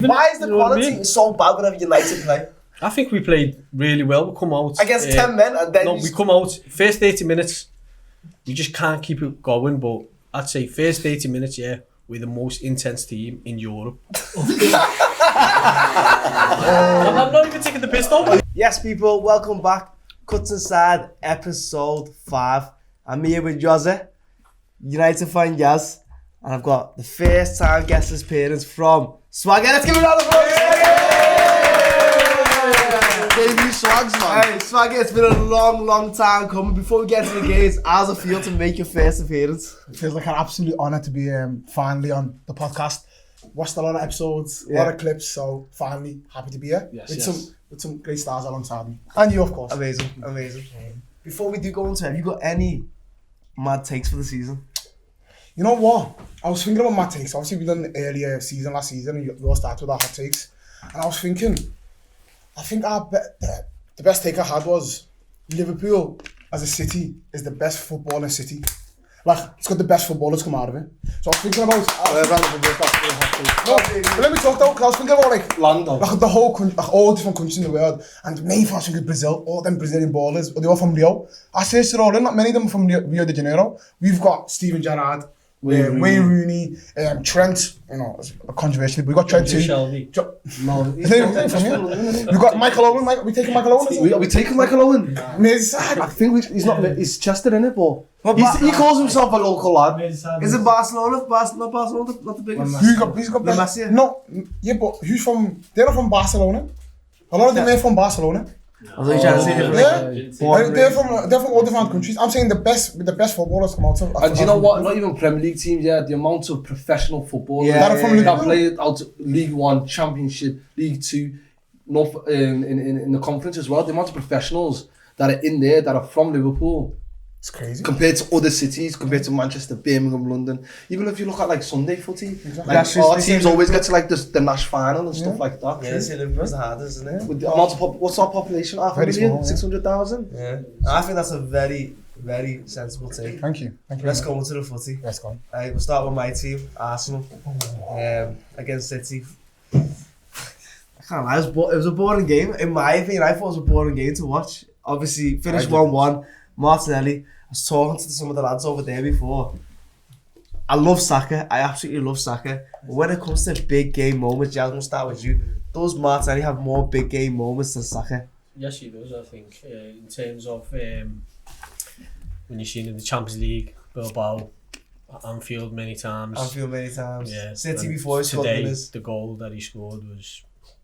Why is the quality so bad whenever United play? I think we played really well. We come out against 10 men and then we come out first 80 minutes. We just can't keep it going. But I'd say first 80 minutes, yeah, we're the most intense team in Europe. I'm not even taking the piss though. Yes, people, welcome back. Cutz Inside, episode 5. I'm here with Jose, United fan Yaz, and I've got the first time guest appearance from Swagger. Let's give it a round of applause! Debut Swags, man. Hey, Swagger, it's been a long time coming. Before we get to the games, how's it feel to make your first appearance? It feels like an absolute honour to be finally on the podcast. Watched a lot of episodes, a lot of clips, so finally happy to be here with some great stars alongside me. And you, of course. Amazing. Before we do go into it, have you got any mad takes for the season? You know what? I was thinking about mad takes. Obviously, we done earlier season, last season, and we all started with our hot takes. And I was thinking, I think the best take I had was Liverpool as a city is the best footballing city. Like, it's got the best footballers come out of it. So I was thinking about... let me talk though, because I was thinking about like the whole country, like all different countries in the world. And the main first thing is Brazil, all them Brazilian ballers, they're all from Rio. I searched it all in, not many of them are from Rio de Janeiro. We've got Steven Gerrard, Wayne Rooney, Trent, you know, controversially, but we got Trent too. No, We've got Michael Owen. Are we taking Michael Owen? Are we taking Michael Owen? I think he's not. He's Chester, innit? But he calls himself a local lad. Is it Barcelona? Not Barcelona, not the biggest. Who's got Messi? No, yeah, but who's from? They're not from Barcelona. A lot of them are from Barcelona. I was trying to say they're from all different countries. I'm saying the best footballers come out of. And do you know what? Not even Premier League teams. Yeah, the amount of professional footballers that play out League One, Championship, League Two, North in the conference as well. The amount of professionals that are in there that are from Liverpool. It's crazy. Compared to other cities, compared to Manchester, Birmingham, London. Even if you look at like Sunday footy, exactly. Like our teams always get to like the Nash final and stuff like that. Yeah, it's Liverpool's the hardest, isn't it? With the amount of what's our population? 500,000, 600,000. Yeah, I think that's a very, very sensible take. Thank you. Let's go into the footy. Let's go. We'll start with my team, Arsenal, against City. I can't lie, it was a boring game. In my opinion, I thought it was a boring game to watch. Obviously, finished 1-1. Martinelli. I was talking to some of the lads over there before. I love Saka. I absolutely love Saka. But when it comes to big game moments, Jazz, we'll start with you. Does Martinelli have more big game moments than Saka? Yes, he does, I think. In terms of when you've seen in the Champions League, Bilbao, Anfield many times. Yeah. City before he scored winners. The goal that he scored was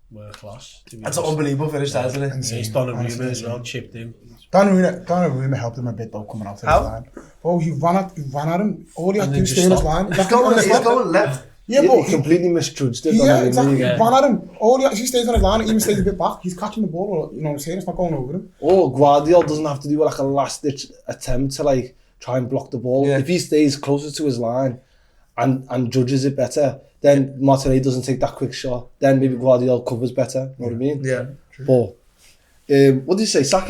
world class. That's an unbelievable finish, isn't it? He's Donnarumma as well, chipped him. Donnarumma helped him a bit though, coming out of his line. Oh, he ran at him. All he had to do was stay in his line. He's going left. Yeah, but he completely misjudged it. Yeah, exactly. Yeah. Ran at him. He stays on his line, even stays a bit back. He's catching the ball, you know what I'm saying? It's not going over him. Oh, Guardiola doesn't have to do like a last-ditch attempt to like try and block the ball. Yeah. If he stays closer to his line and judges it better, then Martinelli doesn't take that quick shot. Then maybe Guardiola covers better. You know what I mean? Yeah. True. But what did you say? I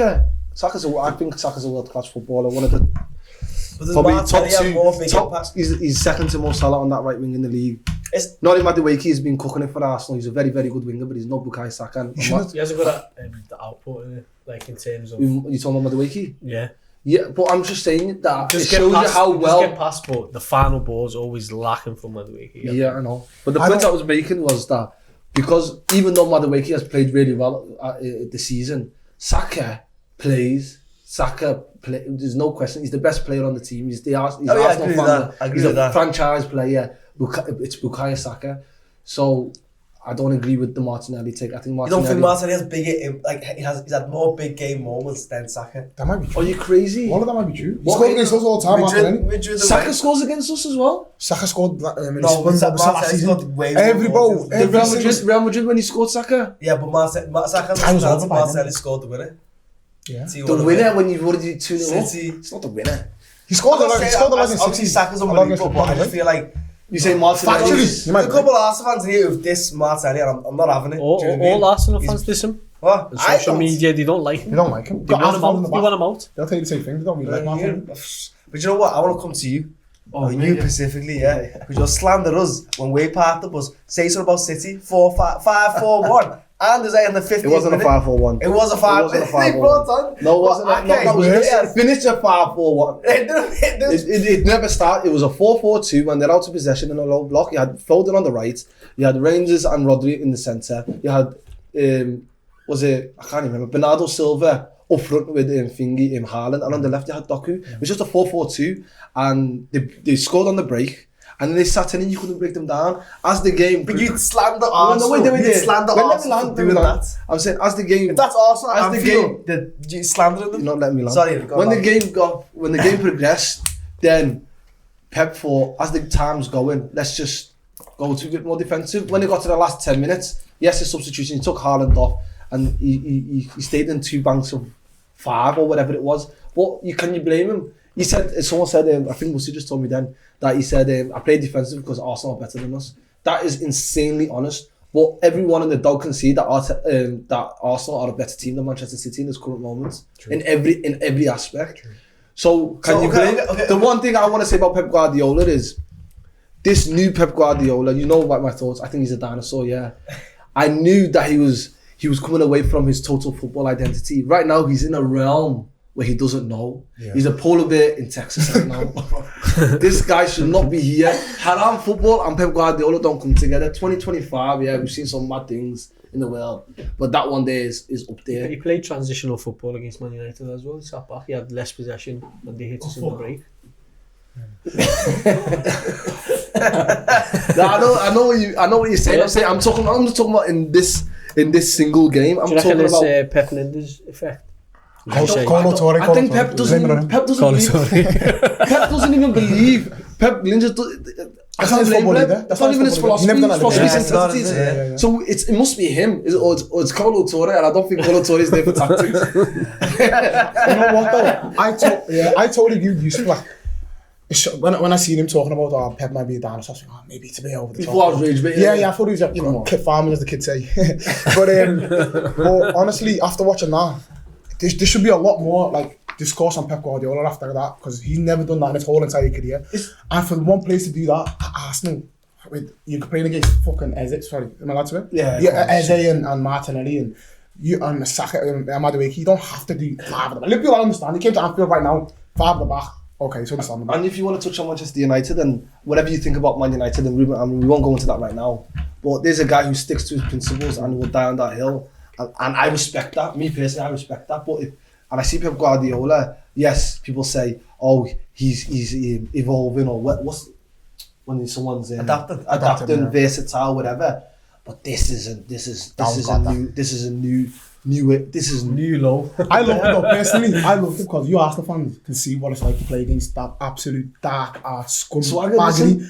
think Saka's a world-class footballer. One of the probably top two. He's second to Mo Salah on that right wing in the league. Not even Madueke has been cooking it for Arsenal. He's a very, very good winger, but he's not Bukayo Saka. He has a good output in it, like in terms of. You talking about Madueke? Yeah. Yeah, but I'm just saying that just it shows you how well. Just get past, but the final ball is always lacking from Madueke. Yeah, I know. But the point I was making was that because even though Madueke has played really well this season, Saka plays. There's no question. He's the best player on the team. He's Arsenal fan. He's a franchise player. It's Bukayo Saka. So I don't agree with the Martinelli take. I think Martinelli. You don't think Martinelli has bigger? He's had more big game moments than Saka. That might be true. Are you crazy? All of that might be true. He scored against us all the time, Martinelli. Saka scores against us as well. Saka scored. Martinelli scored way more. Real Madrid when he scored Saka. Yeah, but Saka Martinelli scored the winner. Yeah. The winner when you've already 2-0 up. It's not the winner. He scored the obviously Saka's unbelievable, but I just feel like you say Martinelli. There's a couple of Arsenal fans here who've dissed Martinelli, and I'm not having it. All Arsenal fans diss him. What? On social media, they don't like him. They don't like him. They want him out. They'll tell you the same thing. They don't really like Martinelli. But you know what? I want to come to you. Oh, you specifically, yeah. Because you'll slander us when we parked the bus. Say something about City, 5-4-1. And there's like in the 50th It wasn't a minute. 5-4-1. It was a 5. It wasn't a 5-4-1. They brought on. No, it wasn't. It finished at 5-4-1. It never started. It was a 4-4-2 when they're out of possession in a low block. You had Foden on the right. You had Rangers and Rodri in the centre. You had, I can't remember, Bernardo Silva up front with Fingy in Haaland. And on the left you had Doku. It was just a 4-4-2. And they scored on the break. And then they sat in and you couldn't break them down. As the game... But you'd slander Arsenal. You'd slander Arsenal for doing that. I'm saying, as the game... If that's Arsenal, as the game... you slandering them? You're not letting me land. Sorry. When the game progressed, then Pep thought, as the time's going, let's just go to a bit more defensive. When it got to the last 10 minutes, yes, his substitution, he took Haaland off and he stayed in 2 banks of 5 or whatever it was. But can you blame him? Someone said, I think Musi just told me then, that he said, I played defensive because Arsenal are better than us. That is insanely honest. But everyone in the dog can see that Arsenal are a better team than Manchester City in this current moment. True. In every aspect. True. So you blame? Okay. The one thing I want to say about Pep Guardiola is, this new Pep Guardiola, you know about my thoughts, I think he's a dinosaur, yeah. I knew that he was coming away from his total football identity. Right now he's in a realm where he doesn't know. Yeah. He's a polar bear in Texas right now. This guy should not be here. Haram football and Pep Guardiola don't come together. 2025, yeah, we've seen some mad things in the world, but that one day is up there. He played transitional football against Man United as well. He sat back. He had less possession and they hit us in the break. I know what you're saying. I'm talking about in this single game. I'm talking about Pep Linda's effect. I think Pep doesn't even believe. Pep Linda. I can't blame him. That's not even his philosophy. His philosophy is intensity. So it must be him. Or it's Colo Torre, and I don't think Colo Torre is there for tactics. You know what though? I totally agree with you. Like, when I seen him talking about Pep might be a dinosaur, I was like, maybe it's a bit over the top. Before I was rage, but yeah, I thought he was like, clip farming, as the kids say. but honestly, after watching that, there should be a lot more like discourse on Pep Guardiola after that, because he's never done that in his whole entire career. And for one place to do that, at Arsenal, you're playing against fucking Eze, sorry, am I allowed to? Yeah, Eze and Martinelli and Saka and Madueke. You don't have to do 5 of them. Liverpool, I understand. He came to Anfield right now, 5 at the back. Okay, so understandable. And if you want to touch on Manchester United and whatever you think about Man United, and we won't go into that right now, but there's a guy who sticks to his principles and will die on that hill. And I respect that. Me personally, I respect that. But and I see Pep Guardiola, yes, people say, oh, he's evolving, or what's when someone's adapting, versatile, whatever. But this is new low. I love it though, personally. I love it because you Arsenal fans can see what it's like to play against that absolute dark ass scumbaggery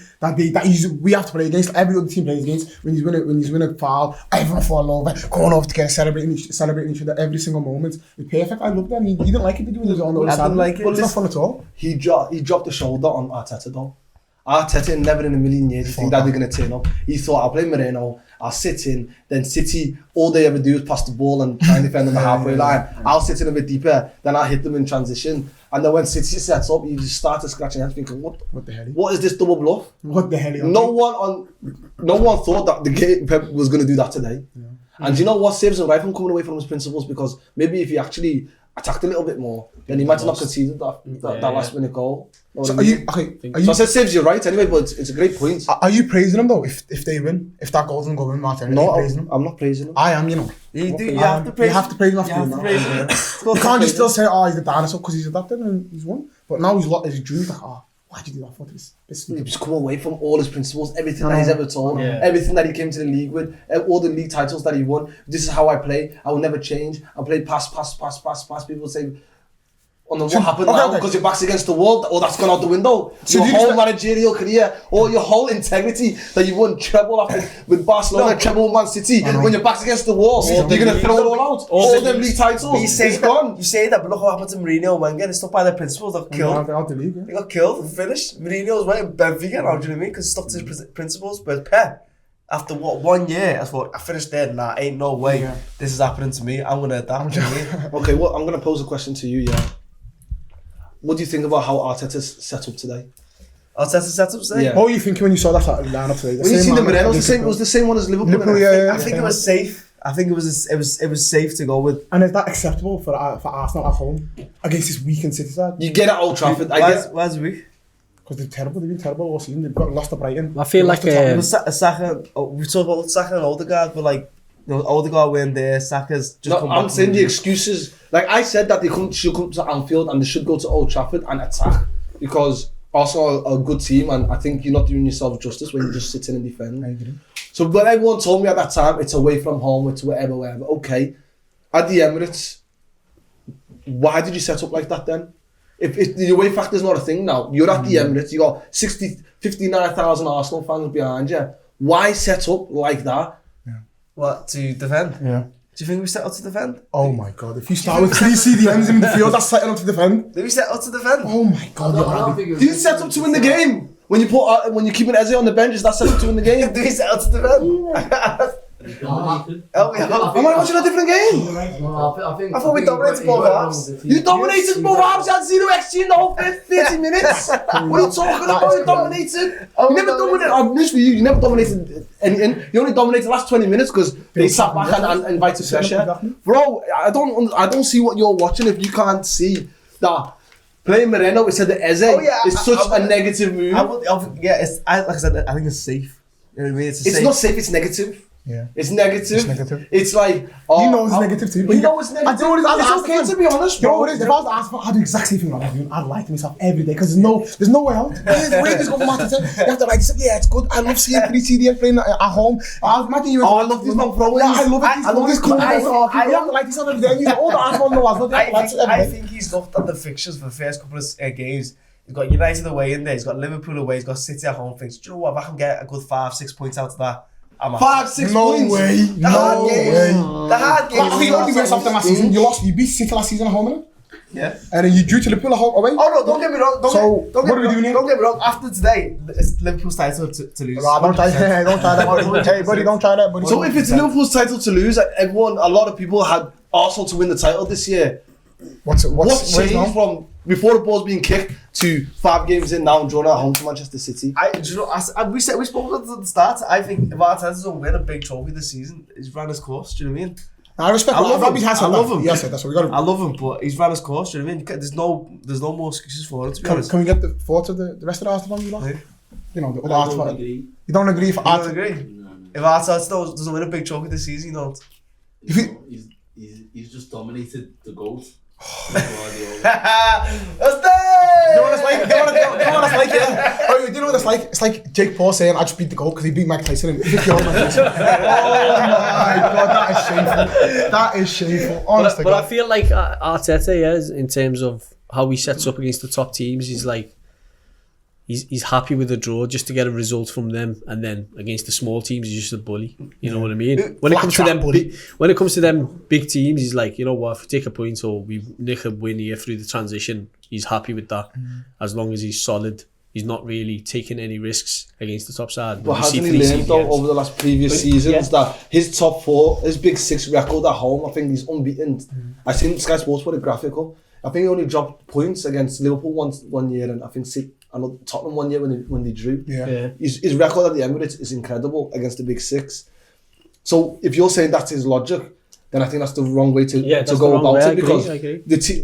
we have to play against. Every other team plays against. When he's winning a foul, everyone fall over, going over together, celebrating each other every single moment. It's perfect. I love that. He didn't like it, did he? When he was on the other side. I didn't like it. Well, it's not fun at all. He dropped the shoulder on Arteta though. Arteta never in a million years you think that they're going to turn up. He thought, I'll play Moreno, I'll sit in, then City, all they ever do is pass the ball and try and defend on the halfway line. I'll sit in a bit deeper, then I'll hit them in transition. And then when City sets up, you just start to scratch your head thinking, what the hell? What is this double bluff? What the hell? No one thought that the game Pep was going to do that today. Yeah. And you know what saves him right from coming away from his principles? Because maybe if he actually attacked a little bit more, then he might have not conceded that last minute goal. So I said saves you right anyway, but it's a great point. Are you praising him though? If they win, if that goal doesn't go in, Martin, no, I'm not praising him. I am, you know. You have to praise him. You can't just still say, he's the dinosaur because he's adapted and he's won. But now his dreams like, why'd you do that for this? He's come away from all his principles, everything that he's ever told, everything that he came to the league with, all the league titles that he won. This is how I play. I will never change. I play pass. People say, what happened now? Because your back's against the wall, that's gone out the window. So your whole managerial career, or your whole integrity that you won treble after with Barcelona, treble with Man City, when your back's against the wall, you're going to throw it all out. All them league titles, it's gone. You say that, but look what happened to Mourinho and Wenger. They stuck by their principles. They got killed. They're out the league. They got killed, finished. Mourinho's went in Benfica now, do you know what I mean? Because he stuck to his principles. But Pep, after 1 year, I thought, I finished there, ain't no way this is happening to me. I'm going to adapt. Okay, well, I'm going to pose a question to you, What do you think about how Arteta's set up today? Arteta setup today. Yeah. What were you thinking when you saw that lineup today? When you see the Moreno, it was the same one as Liverpool. I think it was safe. I think it was safe to go with. And is that acceptable for Arsenal at home against this weakened City side? You get at Old Trafford. Where's weak? Because they're terrible. They've been terrible all season. They've got lost to Brighton. I feel like Saka. We talk about Saka and Odegaard, but like, Odegaard win there. Saka's just. No, I'm saying the excuses. Like I said that should come to Anfield and they should go to Old Trafford and attack because Arsenal are a good team and I think you're not doing yourself justice when you just sit in and defend. I agree. So when everyone told me at that time it's away from home, it's whatever. Okay, at the Emirates, why did you set up like that then? If the away factor is not a thing now, you're at the Emirates, you got 59,000 Arsenal fans behind you. Why set up like that? Yeah. What, to defend? Yeah. Do you think we set up to defend? Oh my god, if you start with 3 CDMs in the field, that's setting up to defend. Did we set up to defend? Oh my god, Do you set up to win the game? When you keep an Eze on the bench, is that set up to win the game? Did we set up to defend? Help me out. Am I watching a different game? I thought we dominated both halves. You dominated both halves. You had 0 XG in the whole 30 minutes. What are you talking about? You dominated. You never dominated. I'm honest with you. You never dominated anything. You only dominated the last 20 minutes because they sat back and invited pressure. Bro, I don't see what you're watching if you can't see that. Playing Moreno, we said the Eze is such a negative move. Like I said, I think it's safe. You know what I mean? It's not safe. It's negative. Yeah. It's negative. It's negative. It's like you know it's negative too. You know it's negative. I do It's okay to be honest. You know what it is? If I was to ask, I'd do the exact same thing I'm doing. I'd lie to myself every day because there's no way out. Where is going to matter? You have to like, yeah, it's good. I love seeing 3 CDM playing at home. I imagine you. I love these long throw-ins. Yeah, I love it. I love this cool. I have to like this every day. All the Arsenal know. I think he's looked at the fixtures for the first couple of games. He's got United away in there. He's got Liverpool away. He's got City at home. Thinks, do you know what? If I can get a good 5-6 points out of that. 5-6 no points. Way. The hard games. I think only went something last season. You beat City last season at home, innit? Yeah. And then you drew to Liverpool at home away. Oh no! Don't get me wrong. What are we doing here? Don't get me wrong. After today, it's Liverpool's title to lose. Don't try that. Hey, buddy, don't try that. Buddy. So if it's Liverpool's title to lose, a lot of people had Arsenal to win the title this year. What's changed from before the ball's being kicked to 5 games in now and drawn at home to Manchester City? We spoke at the start. I think if Arteta doesn't win a big trophy this season, he's ran his course. Do you know what I mean? I respect. I love him. I love him. Yes, that's what we got. I love him, but he's ran his course. Do you know what I mean? There's no more excuses for it. To be honest. Can we get the thoughts of the rest of the Arsenal you lot? You know, the other Arsenal. You don't agree for Arteta? You don't agree? If Arteta doesn't win a big trophy this season, you don't. He's just dominated the GOAT. That's there! You know what it's like? Yeah. Oh, you know what it's like? It's like Jake Paul saying, I just beat the GOAT because he beat Mike Tyson in 50 yards. Oh my god, that is shameful. That is shameful. Honestly. But I feel like Arteta, in terms of how he sets up against the top teams, he's like, he's happy with the draw just to get a result from them, and then against the small teams he's just a bully. You know what I mean? When it comes to them big teams, he's like, you know what, if we take a point or we nick a win here through the transition, he's happy with that. As long as he's solid, he's not really taking any risks against the top side. But hasn't he learned though over the last previous seasons that his top 4, his big 6 record at home, I think he's unbeaten. I seen Sky Sports put a graphical. I think he only dropped points against Liverpool one year, and I think Tottenham one year when they drew. Yeah. His record at the Emirates is incredible against the big 6. So if you're saying that's his logic, then I think that's the wrong way to go about it. Because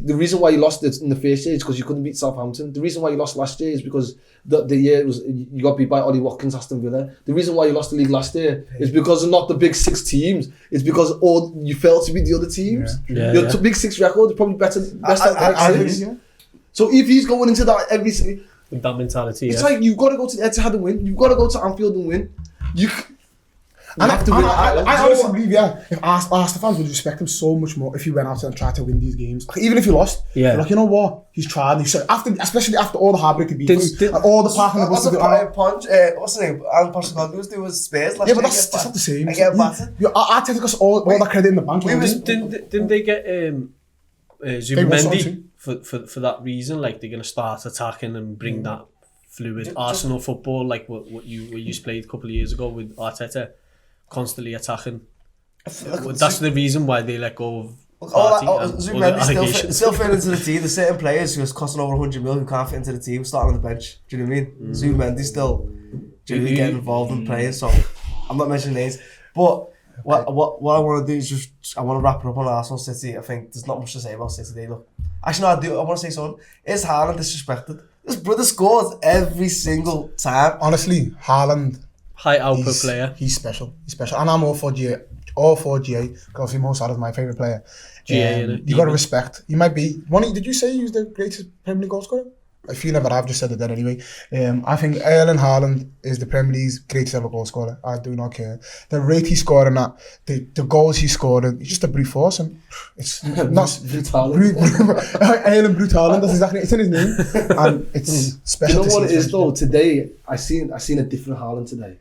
the reason why you lost it in the first year is because you couldn't beat Southampton. The reason why you lost last year is because the year was you got beat by Ollie Watkins, Aston Villa. The reason why you lost the league last year is because of not the big 6 teams. It's because you failed to beat the other teams. Yeah. Your big 6 record is probably best out of the 6. So if he's going into that with that mentality, it's like you've got to go to the Etihad and win. You've got to go to Anfield and win. You have to win. I honestly believe, if Arsenal fans would respect him so much more if he went out and tried to win these games. Even if he lost, like, you know what, he's tried. Especially after all the heartbreak he beat, and all the parking the bus. What's the name? Alan Postecoglou do with Spurs last year. Yeah, but that's not the same. I get battered. I take us all that credit in the bank. Didn't they get Zubimendi for that reason? Like, they're going to start attacking and bring that fluid Arsenal football, like what you played a couple of years ago with Arteta, constantly attacking. That's the reason why they let go of party and Zubimendi other allegations. still fit into the team. There's certain players who are costing over 100 million who can't fit into the team, starting on the bench. Do you know what I mean? Zubimendi still getting involved in players, so I'm not mentioning names. But what I want to do is just, I want to wrap it up on Arsenal City. I think there's not much to say about City today, look. Actually, no, I do. I want to say something. Is Haaland disrespected? This brother scores every single time. Honestly, Haaland, High output player. He's special. He's special. And I'm all for GA. Because obviously Mo Salah's my favourite player. You got to respect. He might be... Did you say he was the greatest Premier League goal scorer? If you never have, just said it then anyway. I think Erling Haaland is the Premier League's greatest ever goal scorer. I do not care. The rate he's scoring at, the goals he's scoring, he's just a brute force. And it's not... Erling Brute Haaland, that's exactly... It's in his name. And it's special. You know what it is though? Today, I seen a different Haaland today.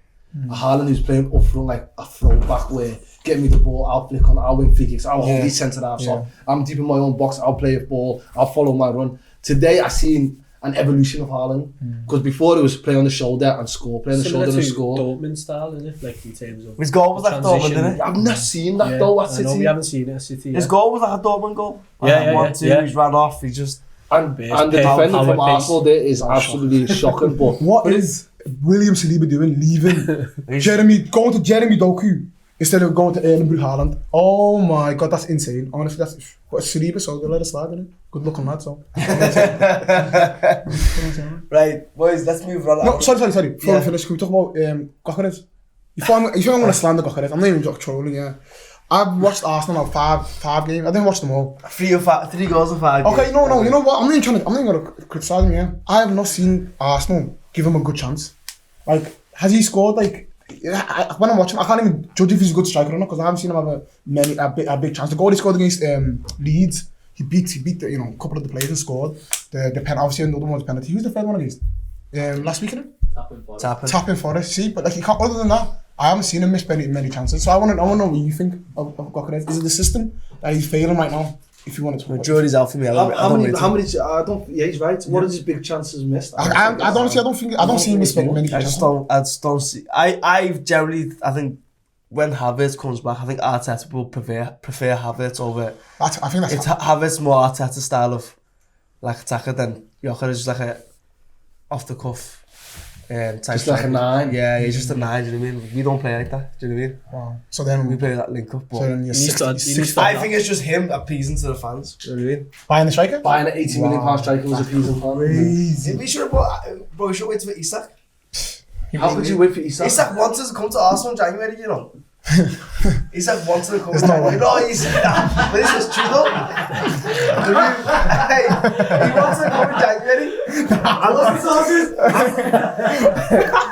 A Haaland who's playing up front like a throwback way. Get me the ball, I'll flick on, I'll win free kicks, I'll hold these centre halves up. I'm deep in my own box, I'll play a ball, I'll follow my run. Today I seen an evolution of Haaland. Because before it was play on the shoulder and score, play on the shoulder and score. Dortmund style, isn't it? Like in terms of his goal was like Dortmund, didn't it? I've not seen that though at City. I know we haven't seen it at City. His goal was like a Dortmund goal. He's ran off, he just... And the defender from Arsenal there is absolutely shocking. But what is William Saliba doing? Leaving going to Jeremy Doku instead of going to Erling Brute Haaland. Oh my god, that's insane. Honestly, that's what Saliba, so let it slide, innit? Good luck on that, so. Right, boys, let's move on. No, sorry. Before we finish, can we talk about Gyökeres? You think I'm going to slander Gyökeres? I'm not even trolling, yeah. I've watched Arsenal now five games. I didn't watch them all. 3 goals in 5 games. Okay, no. You know what? I'm not even going to criticise him. Yeah, I have not seen Arsenal give him a good chance. Like, has he scored? Like, when I'm watching, I can't even judge if he's a good striker or not because I haven't seen him have a big chance. The goal he scored against Leeds, he beat the, a couple of the players and scored. The pen, obviously another one was penalty. Who's the third one against? Last weekend? Tapping Forest. See, but like he can't. Other than that, I haven't seen him miss many chances. So I want to know what you think of Gyökeres. Is it the system that he's failing right now? If you want to talk, Jordy's out for me. How many? I don't. Yeah, he's right. What is his big chances missed? I don't see him miss many chances. I just don't see. I think when Havertz comes back, I think Arteta will prefer Havertz over. I think that's Havertz more Arteta style of like attacker than Gyökeres is like a off the cuff. Type just like a 9. Yeah, he's just a 9, do you know what I mean? We don't play like that, do you know what I mean? Wow. So then we play that link up. But so then you're 60. I think it's just him appeasing to the fans, do you know what I mean? Buying the striker? Buying an £80 million striker was appeasing fans. Crazy. We should wait for Isak. How could you wait for Isak? Isak wants us to come to Arsenal in January, you know. Isak wants to come to January. No, he's but this is true though. Hey, he wants to come in January. I love the sauces.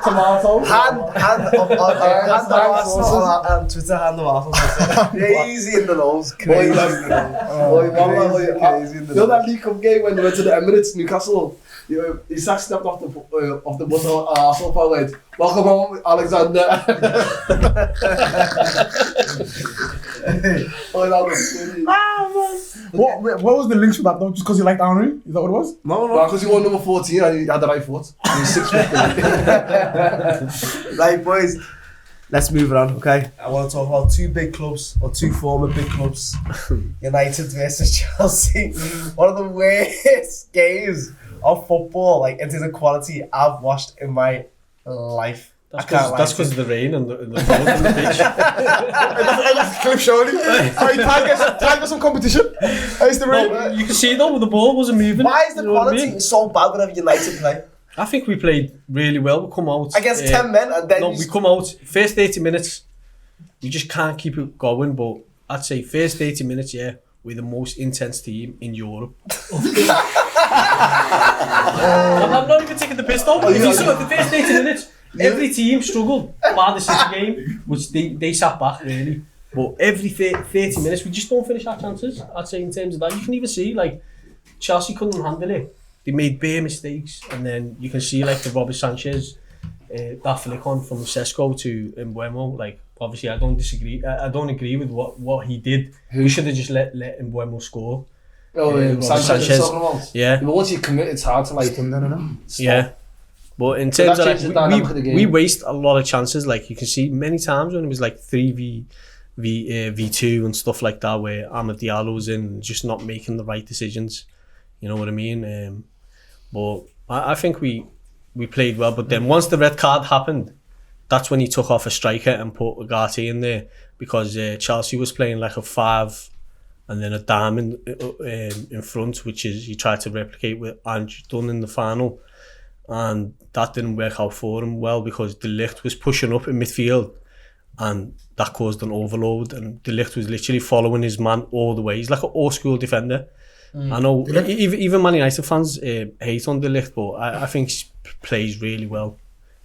Tomato. Hand of Arsenal on Twitter, hand of Arsenal. Crazy in the nose. Crazy in the nose. Crazy in the nose. You know that League Cup game when they went to the Emirates, Newcastle? Isak stepped off the bus on Arsenal fan went, "Welcome home, Alexander." What was the links for that though? Just because you liked Henry? Is that what it was? No. Because he won number 14 and he had the right foot. He was 6 foot. Right, boys. Let's move on, okay? I want to talk about 2 big clubs, or 2 former big clubs. United versus Chelsea. One of the worst games of football, like in terms of quality, I've watched in my life. That's because of the rain and the road and the pitch. That's a clip, surely. Tag us some competition. It's the rain. No, you can see though, the ball wasn't moving. Why is the quality so bad whenever United play? I think we played really well. We come out against 10 men and then we come out first 80 minutes. We just can't keep it going. But I'd say first 80 minutes, yeah, we're the most intense team in Europe. I'm not even taking the piss though. If you saw the first 80 minutes, every team struggled. Bar the City game, which they sat back really. But every 30 minutes, we just don't finish our chances. I'd say in terms of that, you can even see like Chelsea couldn't handle it. They made bare mistakes, and then you can see like the Robert Sanchez, that flick on from Sesko to Mbeumo. Like obviously, I don't agree with what he did. We should have just let Mbeumo score. Sanchez. Yeah. But once you commit, it's hard to like him. Yeah. But in terms of like, we waste a lot of chances. Like you can see many times when it was like 3v V2 and stuff like that, where Amad Diallo's in, just not making the right decisions. You know what I mean? But I think we played well. But then once the red card happened, that's when he took off a striker and put Ugarte in there, because Chelsea was playing like a 5 and then a diamond in front, which is he tried to replicate with Andrew Dunn in the final, and that didn't work out for him well, because De Ligt was pushing up in midfield and that caused an overload, and De Ligt was literally following his man all the way. He's like an old school defender. I know even Man United fans hate on De Ligt, but I think he plays really well.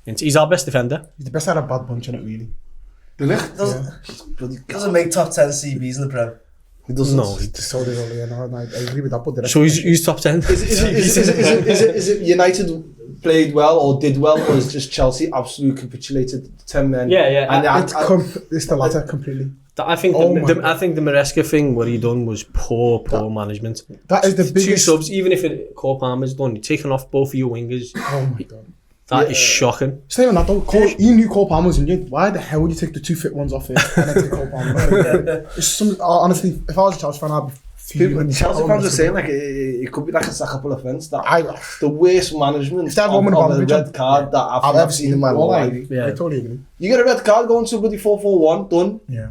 And he's our best defender. He's the best out of bad bunch in it, really. De Ligt doesn't make top 10 CBs in the Prem. He doesn't. No, So did Oli, and I agree with that. But so he's top 10. Is it United played well or did well, or is just Chelsea absolutely capitulated 10 men? Yeah. And it's the latter completely. I think I think the Maresca thing, what he done was poor management. That is the biggest. 2 subs, even if Cole Palmer's done, you're taking off both of your wingers. Oh my god. That is shocking. It's not even that though. He knew Cole Palmer was injured. Why the hell would you take the 2 fit ones off it and then take Cole Palmer? It's honestly, if I was a Chelsea fan, I'd be fuming. Chelsea fans are saying like it could be like a sackable offence. The worst management of a red card that I've ever seen in my life. I totally agree. You get a red card going to bloody 4-4-1, done. Yeah.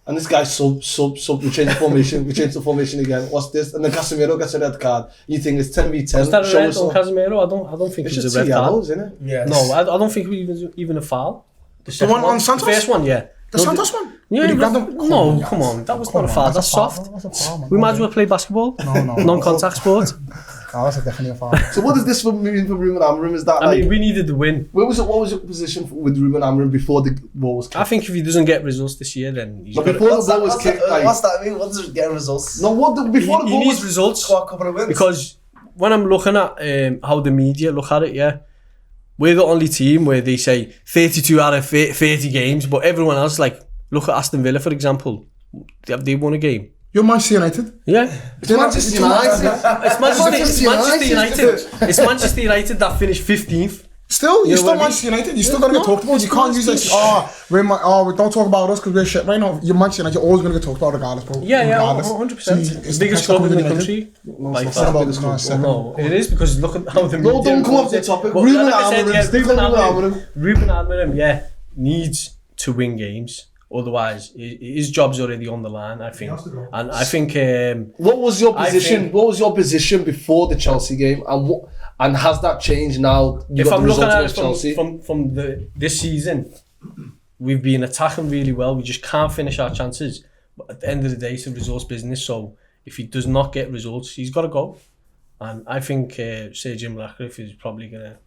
And this guy sub, we change the formation again. What's this? And then Casemiro gets a red card. You think it's 10v10? Was that a red on Casemiro? I don't think it was a red card. Isn't it? Yeah. No, I don't think it was even a foul. The one on Santos? The first one, yeah. The Santos one? Yeah, come on. That was not a foul. That's soft. That's a foul, man. We might as well play basketball. No. Non-contact sport. That's definitely a foul. So what does this mean for Ruben Amorim? Is that I mean, we needed the win. What was your position with Ruben Amorim before the ball was kicked? I think if he doesn't get results this year, then he's But got before the ball was kicked, What's that mean? What does getting results? No, before the he ball needs was results, Score a couple of wins. because when I'm looking at how the media look at it, yeah, we're the only team where they say 32 out of 30 games, but everyone else, like, look at Aston Villa, for example. They won a game. You're Manchester United. Yeah. It's Manchester United. It's Manchester United that finished 15th. Still, you're know still what I mean? Manchester United. You're still gonna get talked about. You can't use it. We don't talk about us because we're shit right now. You're Manchester United. You're always gonna get talked about regardless, bro. Yeah, Regardless. 100%. It's The biggest club in the country. No, It is, because look at how the media... No, don't come off the topic. But Ruben like I said, Amorim, stick on Ruben Amorim. Ruben Amorim, needs to win games. Otherwise, his job's already on the line, I think. And I think... What was your position? What was your position before the Chelsea game, and has that changed now? If I'm looking at it from this season, we've been attacking really well. We just can't finish our chances. But at the end of the day, it's a results business. So if he does not get results, he's got to go. And I think Sir Jim Ratcliffe is probably going to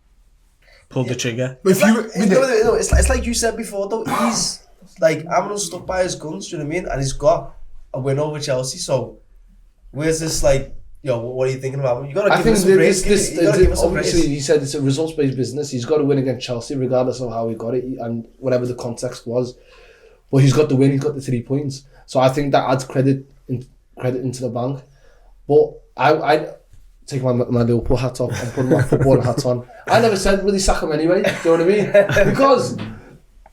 pull the trigger. It's like you said before, though. He's like, Amorim stuck by his guns, do you know what I mean? And he's got a win over Chelsea. So where's this, like, what are you thinking about? You got to give him some praise. Obviously, he said it's a results-based business. He's got to win against Chelsea, regardless of how he got it and whatever the context was. But he's got the win. He's got the 3 points. So I think that adds credit into the bank. But I take my Liverpool hat off and put my football hat on. I never said really sack him anyway. Do you know what I mean? Because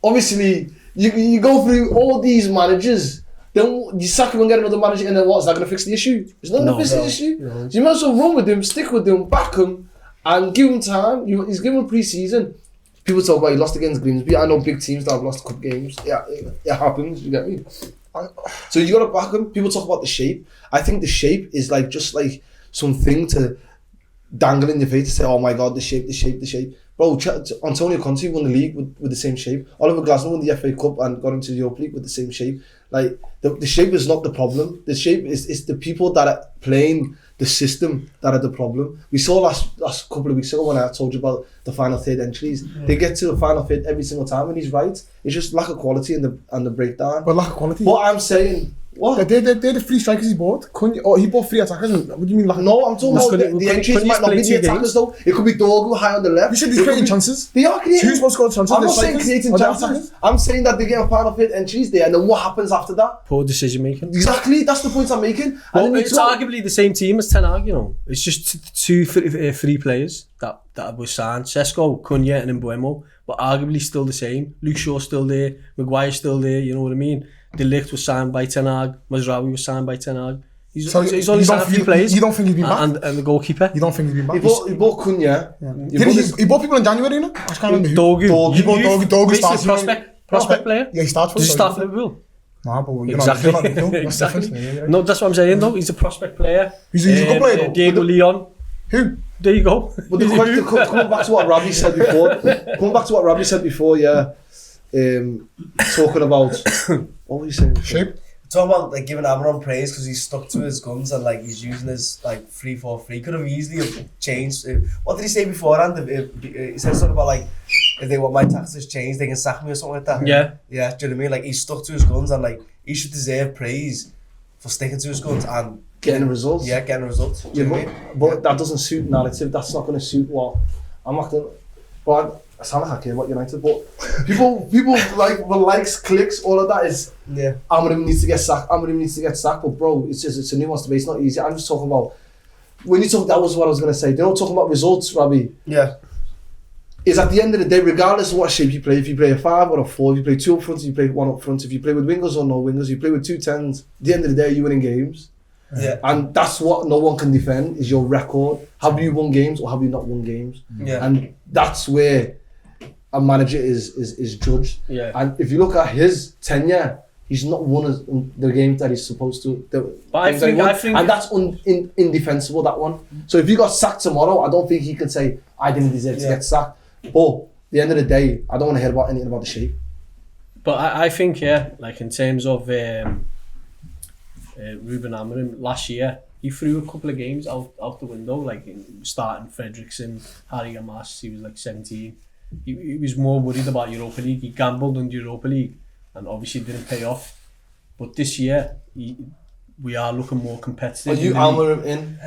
obviously you go through all these managers. Then you sack him and get another manager, and then what? Is that going to fix the issue? It's not going to fix the issue. No. So you might as well run with him, stick with him, back him, and give him time. He's given him pre-season. People talk about he lost against Grimsby. I know big teams that have lost cup games. Yeah, it happens. You get me? So you got to back him. People talk about the shape. I think the shape is like just like something to dangle in your face to say, "Oh my God, the shape." Bro, Antonio Conte won the league with the same shape. Oliver Glasner won the FA Cup and got into the Europa League with the same shape. Like, the shape is not the problem. The shape is the people that are playing the system that are the problem. We saw last couple of weeks ago when I told you about the final third entries. Yeah. They get to the final third every single time, and he's right. It's just lack of quality and the breakdown. But lack of quality? What I'm saying... What? They're the 3 strikers he bought. He bought 3 attackers. What do you mean? No, I'm talking about the entries might not be the attackers though. It could be Dorgu high on the left. You said they're creating chances. They are creating. Who's supposed to score chances? I'm not saying creating chances. I'm saying that they get a final fit entries there, and then what happens after that? Poor decision making. Exactly, that's the point I'm making. Well, it's arguably the same team as Ten Hag, you know. It's just two free players that were signed. Sesko, Cunha and Mbuemo, but arguably still the same. Luke Shaw's still there. Maguire's still there, you know what I mean? De Ligt was signed by Ten Hag. Mazraoui was signed by Ten Hag. He's So only signed a few players. You don't think he's been back? And the goalkeeper. You don't think he's been back? He bought Cunha. He bought people in January, you know? I can't remember who. Dogu. He bought Dogu Basically prospect player. Yeah, he starts for Does he start for Liverpool? Nah, but you're Exactly. not Liverpool. That's Exactly. different. Yeah. No, that's what I'm saying though. He's a prospect player. He's a good player though. Diego Leon. Who? There you go. But the question, coming back to what Robbie said before, yeah, talking about, what were you saying? Shape. Talking about like giving Amaron praise because he's stuck to his guns and like he's using his like 3-4-3. Could have easily have changed. What did he say beforehand? He said something about like if they want my tactics changed, they can sack me or something like that. Yeah. Yeah. Do you know what I mean? Like he's stuck to his guns and like he should deserve praise for sticking to his guns and Getting results. Yeah, getting results. Do you know what I mean? But that doesn't suit narrative. That's not going to suit what I'm not going. But I sound like I care about United. But people like the likes, clicks, all of that is. Yeah. Amorim needs to get sacked. But bro, it's a nuanced debate. It's not easy. I'm just talking about when you talk. That was what I was going to say. They're not talking about results, Robbie. Yeah. Is at the end of the day, regardless of what shape you play, if you play a 5 or a 4, if you play 2 up front, if you play 1 up front, if you play with wingers or no wingers, you play with 2 10s. At the end of the day, you're winning games. Yeah. And that's what no one can defend is your record. Have you won games or have you not won games? Yeah. And that's where a manager is judged. Yeah. And if you look at his tenure, he's not won the games that he's supposed to. But I think and that's indefensible, that one. So if you got sacked tomorrow, I don't think he can say, I didn't deserve to get sacked. But at the end of the day, I don't want to hear about anything about the shape. But I think, yeah, like in terms of Ruben Amorim, last year, he threw a couple of games out the window, like starting Fredrickson, Harry Hamas, he was like 17. He was more worried about Europa League. He gambled on Europa League and obviously didn't pay off. But this year, we are looking more competitive. Are you Amorim in?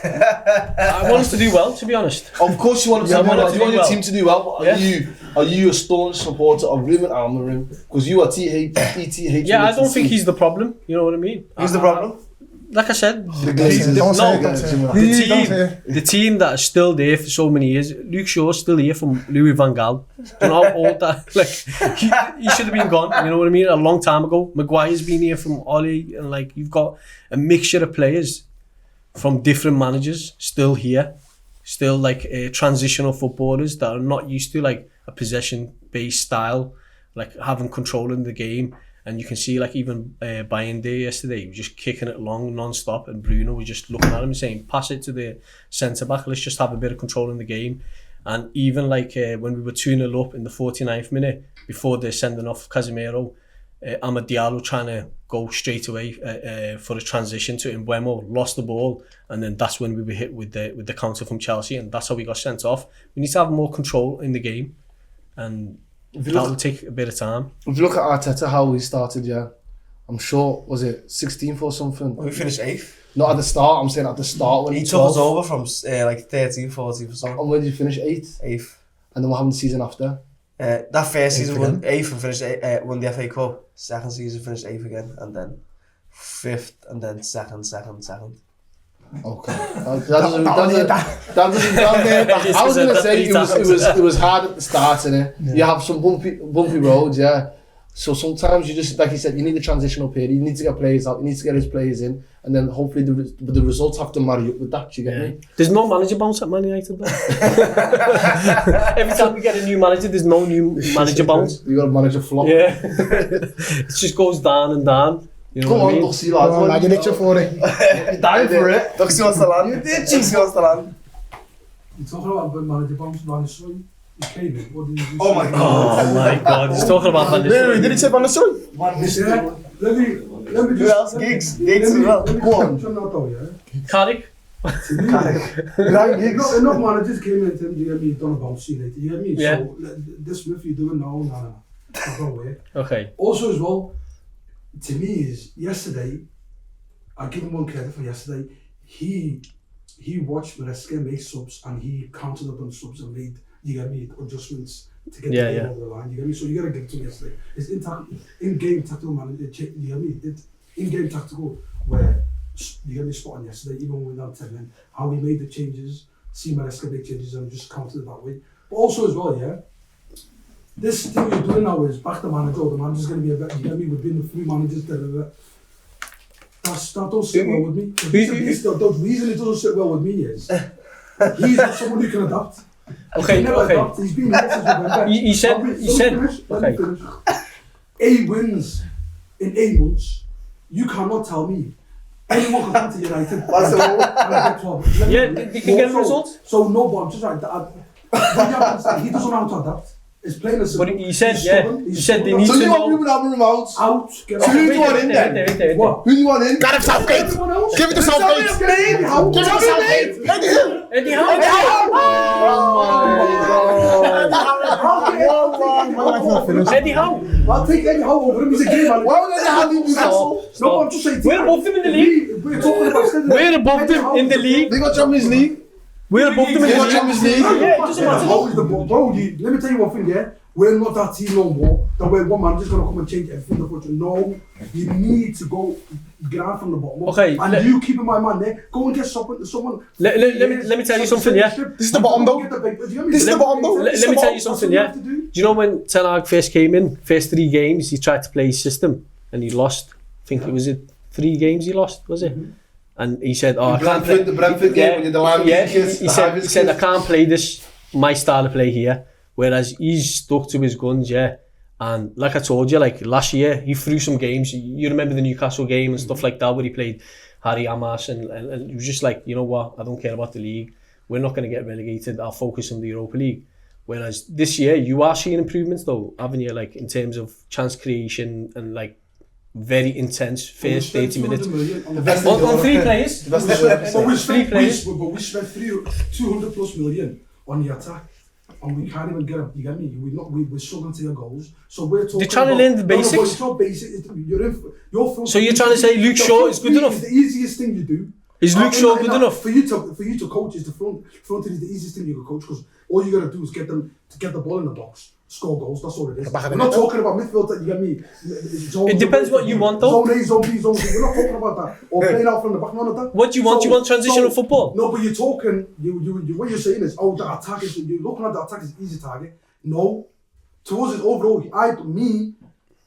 I want us to do well, to be honest. Of course you want to do well. You want your team to do well, but Yeah. are you a staunch supporter of Ruben Amorim? Because you are ETH. Yeah, I don't think he's the problem. You know what I mean? Who's the problem? Like I said, the team that is still there for so many years. Luke Shaw's still here from Louis van Gaal. Do you know how old that? Like he should have been gone. You know what I mean? A long time ago. Maguire's been here from Ollie, and like you've got a mixture of players from different managers still here, still like transitional footballers that are not used to like a possession-based style, like having control in the game. And you can see like even Bayern Day yesterday, he was just kicking it long non-stop, and Bruno was just looking at him and saying, pass it to the centre-back, let's just have a bit of control in the game. And even like when we were 2-0 up in the 49th minute, before they're sending off Casemiro, Amad Diallo trying to go straight away for a transition to Mbeumo, lost the ball, and then that's when we were hit with the counter from Chelsea, and that's how we got sent off. We need to have more control in the game, and that will take a bit of time. If you look at Arteta, how he started, yeah, I'm sure, was it 16th or something? We finished 8th. Not at the start, I'm saying at the start. When He took us over from like 13th, 14th or something. And when did you finish? 8th? 8th. And then what happened the season after? That first season won 8th and finished won the FA Cup. Second season finished 8th again, and then 5th, and then second. Okay. I was gonna say it was hard at the start, innit? Yeah. You have some bumpy roads, yeah. So sometimes you just, like you said, you need a transitional period. You need to get players out. You need to get his players in, and then hopefully the results have to marry up with that. Do you get me? There's no manager bounce at Man United though. Every time we get a new manager, there's no new manager bounce. You got a manager flop. Yeah. It just goes down and down. You know Come what on, I mean? we'll see, lads. I get it for it. You're dying for it. Duxie wants to land. You did. Duxie wants to land. You're talking about manager bounce, Van Nistelrooy. He came in. What did he do? Oh my god. Oh my god, he's talking about Van Nistelrooy. Did he say Van Nistelrooy? Yeah. Let me Who just... else? Giggs as well. Go on. Yeah? Carrick? Enough managers came in to him, you get me, done a bounce, see you later, you get me? Yeah. So, this Smith, you doing now, no. No way. Okay. Also as well, to me is, yesterday, I give him one credit for yesterday, he watched Maresca make subs and he counted up on subs and made, you get me, adjustments to get the game over the line, you get me? So you gotta give it to him yesterday. His in-game tactical management, you get me, did in-game tactical where you get me spot on yesterday, even when we were down 10 men, how he made the changes, see Maresca make changes and just counted it that way. But also as well, yeah, this thing you're doing now is back the manager, or the manager's going to be a better, you get me, we've been the 3 managers, that don't sit well with me. The reason it doesn't sit well with me is, he's not someone who can adapt. Okay. Adapt. He's been here since November. You said, Let me finish. 8 wins in 8 months. You cannot tell me anyone can come to United. That's the whole. Yeah, they can get a result. So no, but I'm just like that. He doesn't know how to adapt. It's plain as simple. But you said, you said they need So to you want know. Ruben Amorim out? Out. Get So out. who do you want in then? What? Who do you want in? Gareth Southgate. Everyone else? Give it to Southgate. Give it to Give it to Southgate. Eddie Howe. Eddie Howe. I'll take Eddie Howe over him. He's a game man. Why would they have Newcastle? No, I'm just saying. We're above them in the league. We're talking about. We're above them in the league. They got Champions League. We're above them in They the got league. Champions League. Yeah, it doesn't matter. How is the ball? Bro, let me tell you one thing, yeah? We're not that team no more. That we're one man just gonna come and change everything. No, you need to go get out from the bottom. Okay, and you keep in my man there. Go and get someone. Let me tell you something, yeah. This is the bottom though. This is the bottom though. Let me tell you something, yeah. Do you know when Ten Hag first came in, first 3 games, he tried to play his system and he lost. I think it was 3 games he lost, was it? And he said, "Oh, I can't play." The Brentford game when you're the line. Yeah, he said, "I can't play this, my style of play here." Whereas he's stuck to his guns, yeah. And like I told you, like last year, he threw some games. You remember the Newcastle game and stuff like that, where he played Harry Amas, and it was just like, you know what? I don't care about the league. We're not going to get relegated. I'll focus on the Europa League. Whereas this year, you are seeing improvements, though, haven't you? Like in terms of chance creation and like very intense first 30 minutes. On 3 players. But we spent 3 players. 200 plus million on the attack. And we can't even get up. You get me? We're struggling to get goals. So we're talking. They're trying to learn the basics. No, but it's not basic. So you're trying to say Luke Shaw is good enough? It's the easiest thing you do. Is Luke Shaw good enough? For you to coach is the front is the easiest thing you can coach, because all you gotta do is get the ball in the box, score goals. That's all it is. We're not talking about midfield. That you get me? It depends what you want, though. Zone A, zone B, zone C. We're not talking about that. Or playing out from the back. None of that. What do you want? You want transitional football? No, but you're talking. What you're saying is, the attack is. You're looking at the attack as easy target. No, to us, it's overall.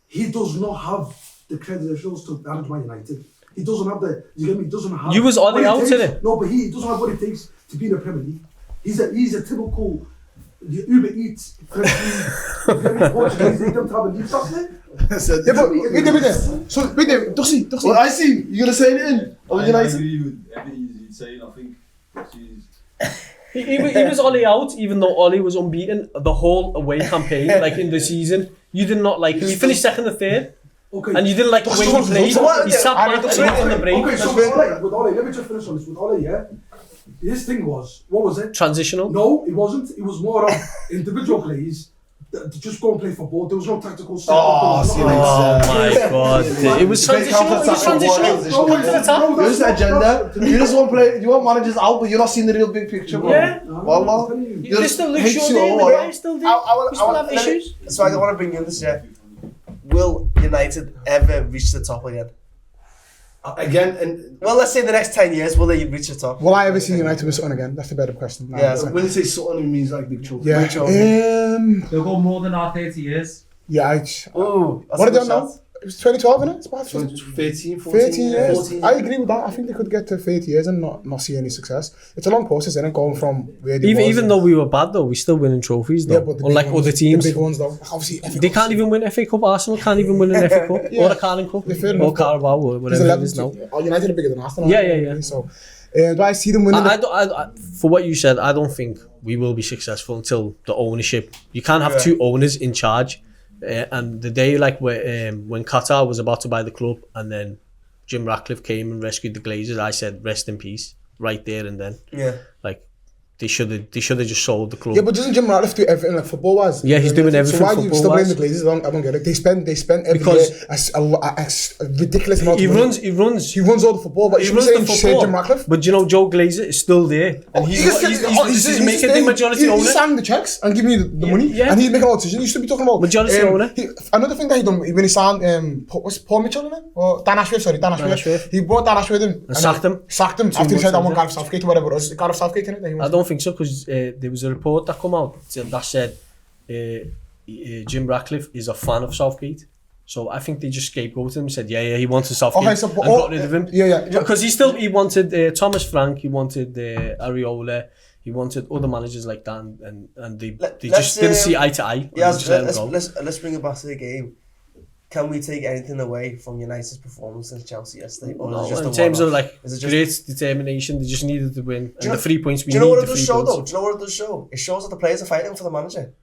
He does not have the credentials to manage Man United. He doesn't have the. You get me? He doesn't have. You was on the out in it. No, but he doesn't have what it takes to be in the Premier League. He's a typical Uber Eats Portuguese. They don't have a league. That's it. Yeah, but wait there. So wait there. Doxy. Well, I see. You gonna say anything? I agree with everything he's saying. I think He was Ollie out, even though Ollie was unbeaten the whole away campaign, like in the season. You did not like him. He finished 2nd or 3rd. Okay. And you didn't like the way he played. He sat back and he on the break. Okay, so with Ollie, let me just finish on this. With Ollie, yeah, his thing was, what was it? Transitional? No, it wasn't. It was more of individual plays. Just go and play football. There was no tactical set. Oh my god. It was transitional. It was transitional. Come to the top. There's the agenda. You just want play. You want managers out, but you're not seeing the real big picture, bro. Yeah. Well, There's still Luke Shaw there. The guy still there. We still have issues. So I want to bring in this, yeah. Will United ever reach the top again? Again, and well, let's say the next 10 years, will they reach the top? Will I ever see United with something again? That's the better question. Yeah, so when you say something, it means like big choke. Yeah. they'll go more than our 30 years. Yeah. Oh, What are they on now? It was 2012, innit? It's about 13, 14, 13 years. 14. I agree with that. I think they could get to 30 years and not see any success. It's a long process, isn't it? Going from where they Even though we were bad though, we still winning trophies though. Yeah, but Unlike other teams. The big ones though. Obviously, They can't even win FA Cup. Arsenal can't even win an FA Cup or a Carling Cup or Carabao or whatever it is now. United are bigger than Arsenal. Yeah. So, do I see them winning? For what you said, I don't think we will be successful until the ownership. You can't have 2 owners in charge. And the day when Qatar was about to buy the club and then Jim Ratcliffe came and rescued the Glazers, I said rest in peace right there and then. Yeah. Like they should have just sold the club. Yeah, but doesn't Jim Ratcliffe do everything like football wise? Yeah, he's doing everything. So why do you still blame football-wise? the Glazers? I don't get it. They spend every Because year a ridiculous amount he of money. runs He runs all the football, but he you runs shouldn't the say football. Jim Ratcliffe. But you know Joe Glazer is still there, and he's making the majority owner. He's signing the checks and giving you the money, yeah. and he's making all the decisions. You should be talking about Majority owner. Another thing that he done when he signed what's Paul Mitchell in it? Or Dan Ashworth? Sorry, Dan Ashworth. He brought Dan Ashworth in and sacked him. After he said I want Gareth Southgate or whatever it was. Gareth Southgate in it. I don't think so because there was a report that come out that said Jim Ratcliffe is a fan of Southgate. So I think they just scapegoated him and said, yeah, he wanted Southgate and got rid of him. Yeah. Because he wanted Thomas Frank, he wanted Areola, he wanted other managers like that, and they just didn't see eye to eye. Yeah, let's bring it back to the game. Can we take anything away from United's performance against Chelsea yesterday? Or No, is it just in a terms of one-off? like Is it great determination, they just needed to win. And the 3 points we Do you know need, what it the does 3 show points. though? Do you know what it does show? It shows that the players are fighting for the manager.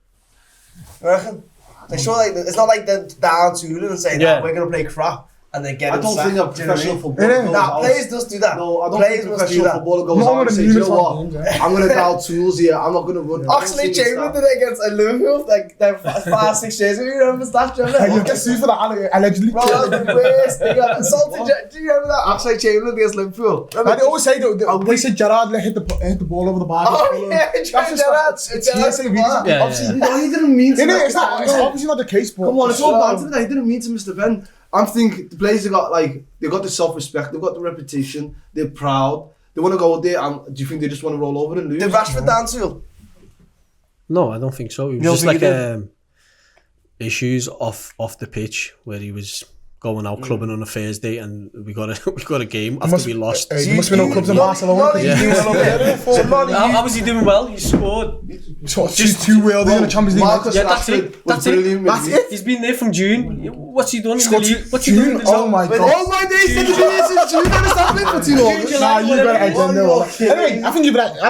You reckon? They show like it's not like they're down to it and saying, Yeah. we're gonna play crap and then get I don't think a professional footballer goes Nah, out. players just do that. No, I don't Players think a must do professional that. footballer goes No out one and in says, the you know what, uniform games, I'm going to dial tools here, I'm not going to run. Oxley Chamberlain did it against Liverpool like 5-6 years ago. You remember that, You Chamberlain? get sued for that allegedly. Bro, that was the worst thing I've insulted. Do you remember that? Oxley Chamberlain against Liverpool. Like they always say, they said Gerrard hit the ball over the bar. Oh yeah, That's just it's hearsay, really. Yeah, Obviously, No, he didn't mean to. it's obviously not the case, but Come on, it's all banter that he didn't mean to, Mr. Ben. I'm thinking the players have got they got the self-respect, they've got the reputation, they're proud, they want to go out there, and do you think they just want to roll over and lose? Did Rashford dance to you? No, I don't think so. It was You don't just think like issues off the pitch where he was going out clubbing on a Thursday, and we got a game after we lost. There must be no clubs in Barcelona. How was he doing well? He scored. Just two worlds in the Champions League. Marcus Yeah, that's Rashford it. was That's it. brilliant. That's it. He's been there from June. What's he done in the Scored league? What's he done in the Oh my god. Oh my days, he's been here since June and it's happened for 2 August. Nah, you better Whatever. agenda all that. Anyway, I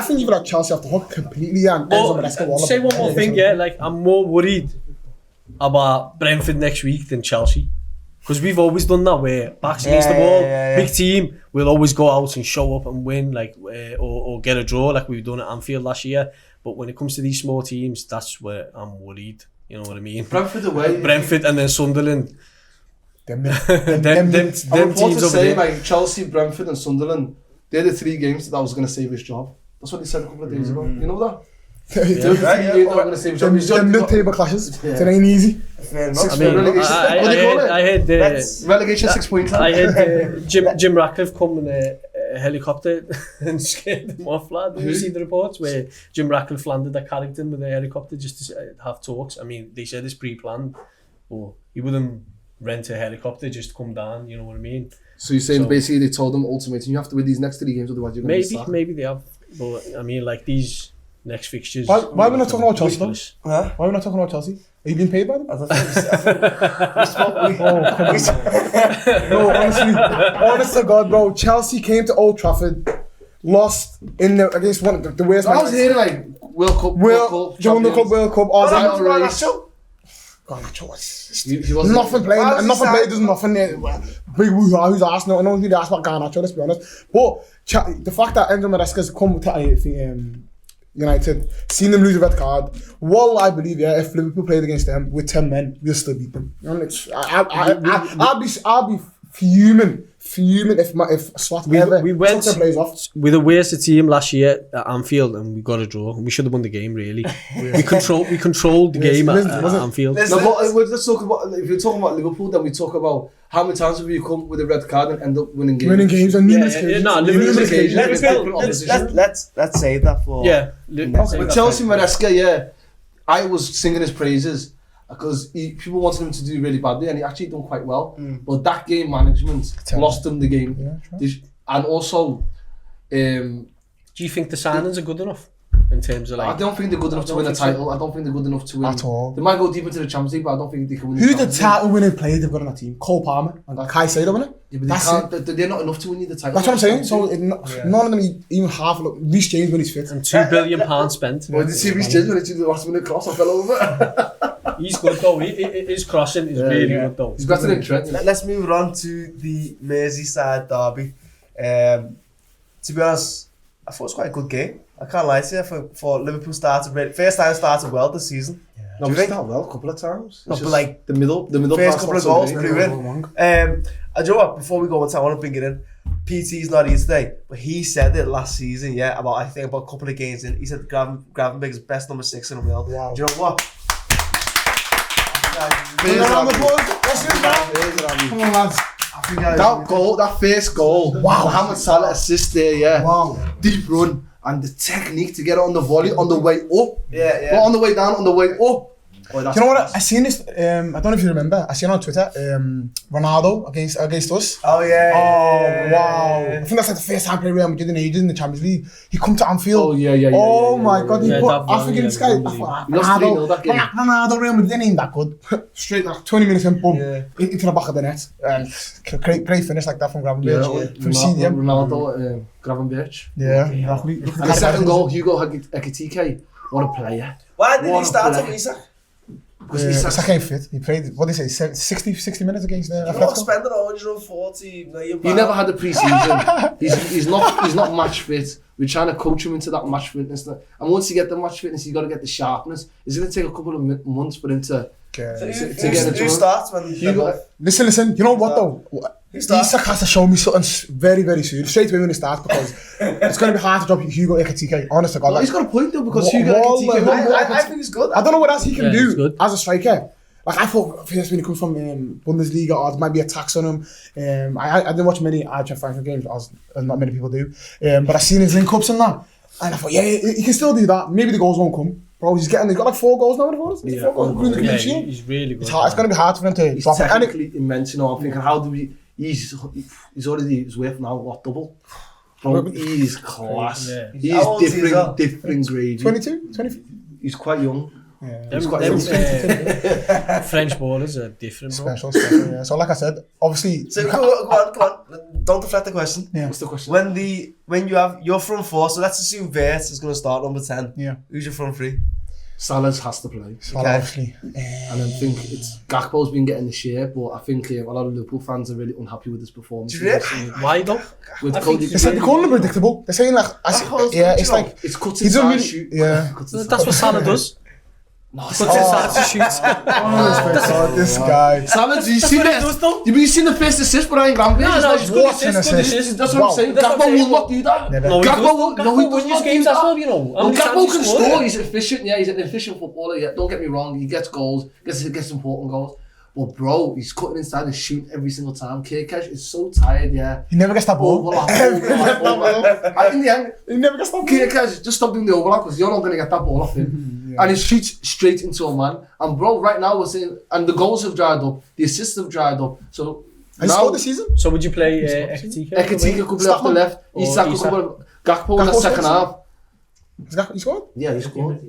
think you've got Chelsea off the hook completely and Enzo Maresca won. Say one more thing, yeah. Like I'm more worried about Brentford next week than Chelsea. Because we've always done that where backs against the wall, big team, we'll always go out and show up and win, like or get a draw like we've done at Anfield last year. But when it comes to these small teams, that's where I'm worried. You know what I mean? Brentford away. Brentford and then Sunderland. Them them teams over say, there. like Chelsea, Brentford, and Sunderland, they're the 3 games that was going to save his job. That's what he said a couple of days ago. You know that? They're the 3 games that were going to save his job. His job mid-table clashes. It ain't easy. Fair enough. I mean, relegation. What do you call it? I heard relegation 6 points. I had Jim Ratcliffe come in a helicopter and scared them off, lad. Did you see the reports where Jim Ratcliffe landed at Carrington with a helicopter just to have talks? I mean, they said it's pre-planned, but he wouldn't rent a helicopter just to come down, you know what I mean? So you're saying basically they told them ultimatum, you have to win these next 3 games, otherwise you're going to be sacked. Maybe they have, but I mean, like these next fixtures. Why are we not talking about Chelsea though? Huh? Why are we not talking about Chelsea? Are you being paid by them? I don't think No, honest to God, bro. Chelsea came to Old Trafford, lost against one of the worst. I was hearing like World Cup, World Cup. He wasn't Nothing playing, and nothing played. There's nothing there. Big who's Arsenal. I don't think they asked about Garnacho. Let's be honest. But the fact that Enzo Maresca's come to United, seen them lose a red card. Well, I believe, if Liverpool played against them with 10 men, we'll still beat them. You know, I'll be fuming if Swat ever we went took the Blaze off. with the worst team last year at Anfield, and we got a draw. We should have won the game. Really, we controlled the game at Anfield. No, but let's talk about, if you're talking about Liverpool, then we talk about how many times have you come with a red card and end up winning games? Winning games on numerous occasions. Let's save that for With Chelsea Maresca, I was singing his praises because people wanted him to do really badly, and he actually done quite well. But that game management lost him the game. And also, do you think the signings are good enough in terms of like? I don't think they're good enough to win a title. I don't think they're good enough to win at all. They might go deep into the Champions League, but I don't think they can win. Who's the title-winning player they've got on that team? Cole Palmer and Caicedo, isn't it? Yeah, but they're not enough to win you the title. That's what I'm saying. So none of them even half. Reece James when he's fit. And £2 billion spent. Well, did you see Reece James when he did the last minute cross? I fell over. He's good though. His crossing is really good though. He's better than Trent. Let's move on to the Merseyside derby. To be honest, I thought it was quite a good game. I can't lie to you. For Liverpool first time started well this season. No, we started well a couple of times. No, but like the middle first couple of goals blew in. And you know what? Before we go on, I want to bring it in. PT's not here today, but he said it last season. About a couple of games in. He said Gravenberg is best number 6 in the world. Wow. Do you know what? Come on, lads. That first goal. Wow. Mohamed Salah assist there, Wow. Deep run and the technique to get it on the volley on the way up. Yeah. Not on the way down, on the way up. Oh, that's Do you know what? class. I seen this. I don't know if you remember. I seen on Twitter. Ronaldo against us. Oh yeah. Oh wow! I think that's like the first time playing Real Madrid in ages in the Champions League. He come to Anfield. Oh yeah. Oh my God! He Yeah, put that one, African yeah, this guy. unbelievable. We lost 3-0 that game. Ronaldo, Real Madrid ain't that good. Straight like 20 minutes in, boom, Yeah. into the back of the net. And great finish like that from Yeah, Gravenberch. From CDM. Ronaldo, Gravenberch. Yeah, exactly. And the second goal, Hugo Ekitike. What a player. Why did he What a start player. with Isak? Because Isak ain't fit. He played, what did they say, 60 minutes against You know, Atletico? spending 140 million. he never had a pre-season. he's not match fit. We're trying to coach him into that match fitness. And once you get the match fitness, you got to get the sharpness. It's going to take a couple of months for him to Okay. to get into Who it. starts when Hugo, Listen, you know what though? Who starts? Isak has to show me something very, very soon, straight away when he starts, because it's going to be hard to drop Hugo Ekitike, honest to God. well, he's got a point though, because Wall- Hugo wall- Ekitike. I think he's good. I don't know what else he can Yeah, he's do good. as a striker. Like I thought first when he comes from Bundesliga, or there might be a tax on him. I didn't watch many Eintracht Frankfurt games, as not many people do. But I seen his link ups and that, and I thought, yeah, he can still do that. Maybe the goals won't come. Bro, he's got like 4 goals now. Yeah. 4 goals, including the Yeah, clean sheet. he's really good. It's hard. It's going to be hard for him to He's drop it. And technically immense, you know. I'm thinking, how do we? He's already his worth now. What, double? Bro, he's class. Yeah. He's How old is he as well? different grade. 22, 20. He's quite young. Yeah. He's quite Them, young. French ballers are different, bro. Special, yeah. So like I said, obviously, So go on. Don't deflect the question. yeah, What's the question? When you're front 4, so let's assume Vert is going to start number 10. yeah. Who's your front 3? Salah's has to play. So Okay. obviously, And I think it's Gakpo's been getting the share, but I think a lot of Liverpool fans are really unhappy with his performance. Do you really? Why though? With I Cody, think they said they're calling him predictable. They're saying like, yeah, it's like it's Cutz he doesn't Inside really, shoot. yeah. Cutz Inside. That's what Salah does. No, Puts inside to shoot. Oh, this guy. Salah, you seen what he it? does, though. You seen the first assist Brian Gravenberch? No, no, It's it's like, good what an assist, good assist. assist. that's what I'm saying. That's what Gakpo I'm will saying. not do that. Never. No, he Gakpo does. no, he Gakpo does wins not do games that. as well, you know. How No, many times Gakpo he can scored? score. He's efficient. Yeah, he's an efficient footballer. Yeah, don't get me wrong. He gets goals. Gets important goals. But bro, he's cutting inside and shooting every single time. Kirkesh is so tired. Yeah. He never gets that ball. Overlap. In the end, He never gets that ball. Kirkesh, just stop doing the overlap because you're not going to get that ball off him. And he shoots straight into a man. And bro, right now we're saying, and the goals have dried up, the assists have dried up. So Has he scored this season? So would you play Ekitike? Ekitike could play off the left. Or Isak could Isak. play Gakpo in the Gakpo second scored? half. He scored? Yeah, he scored.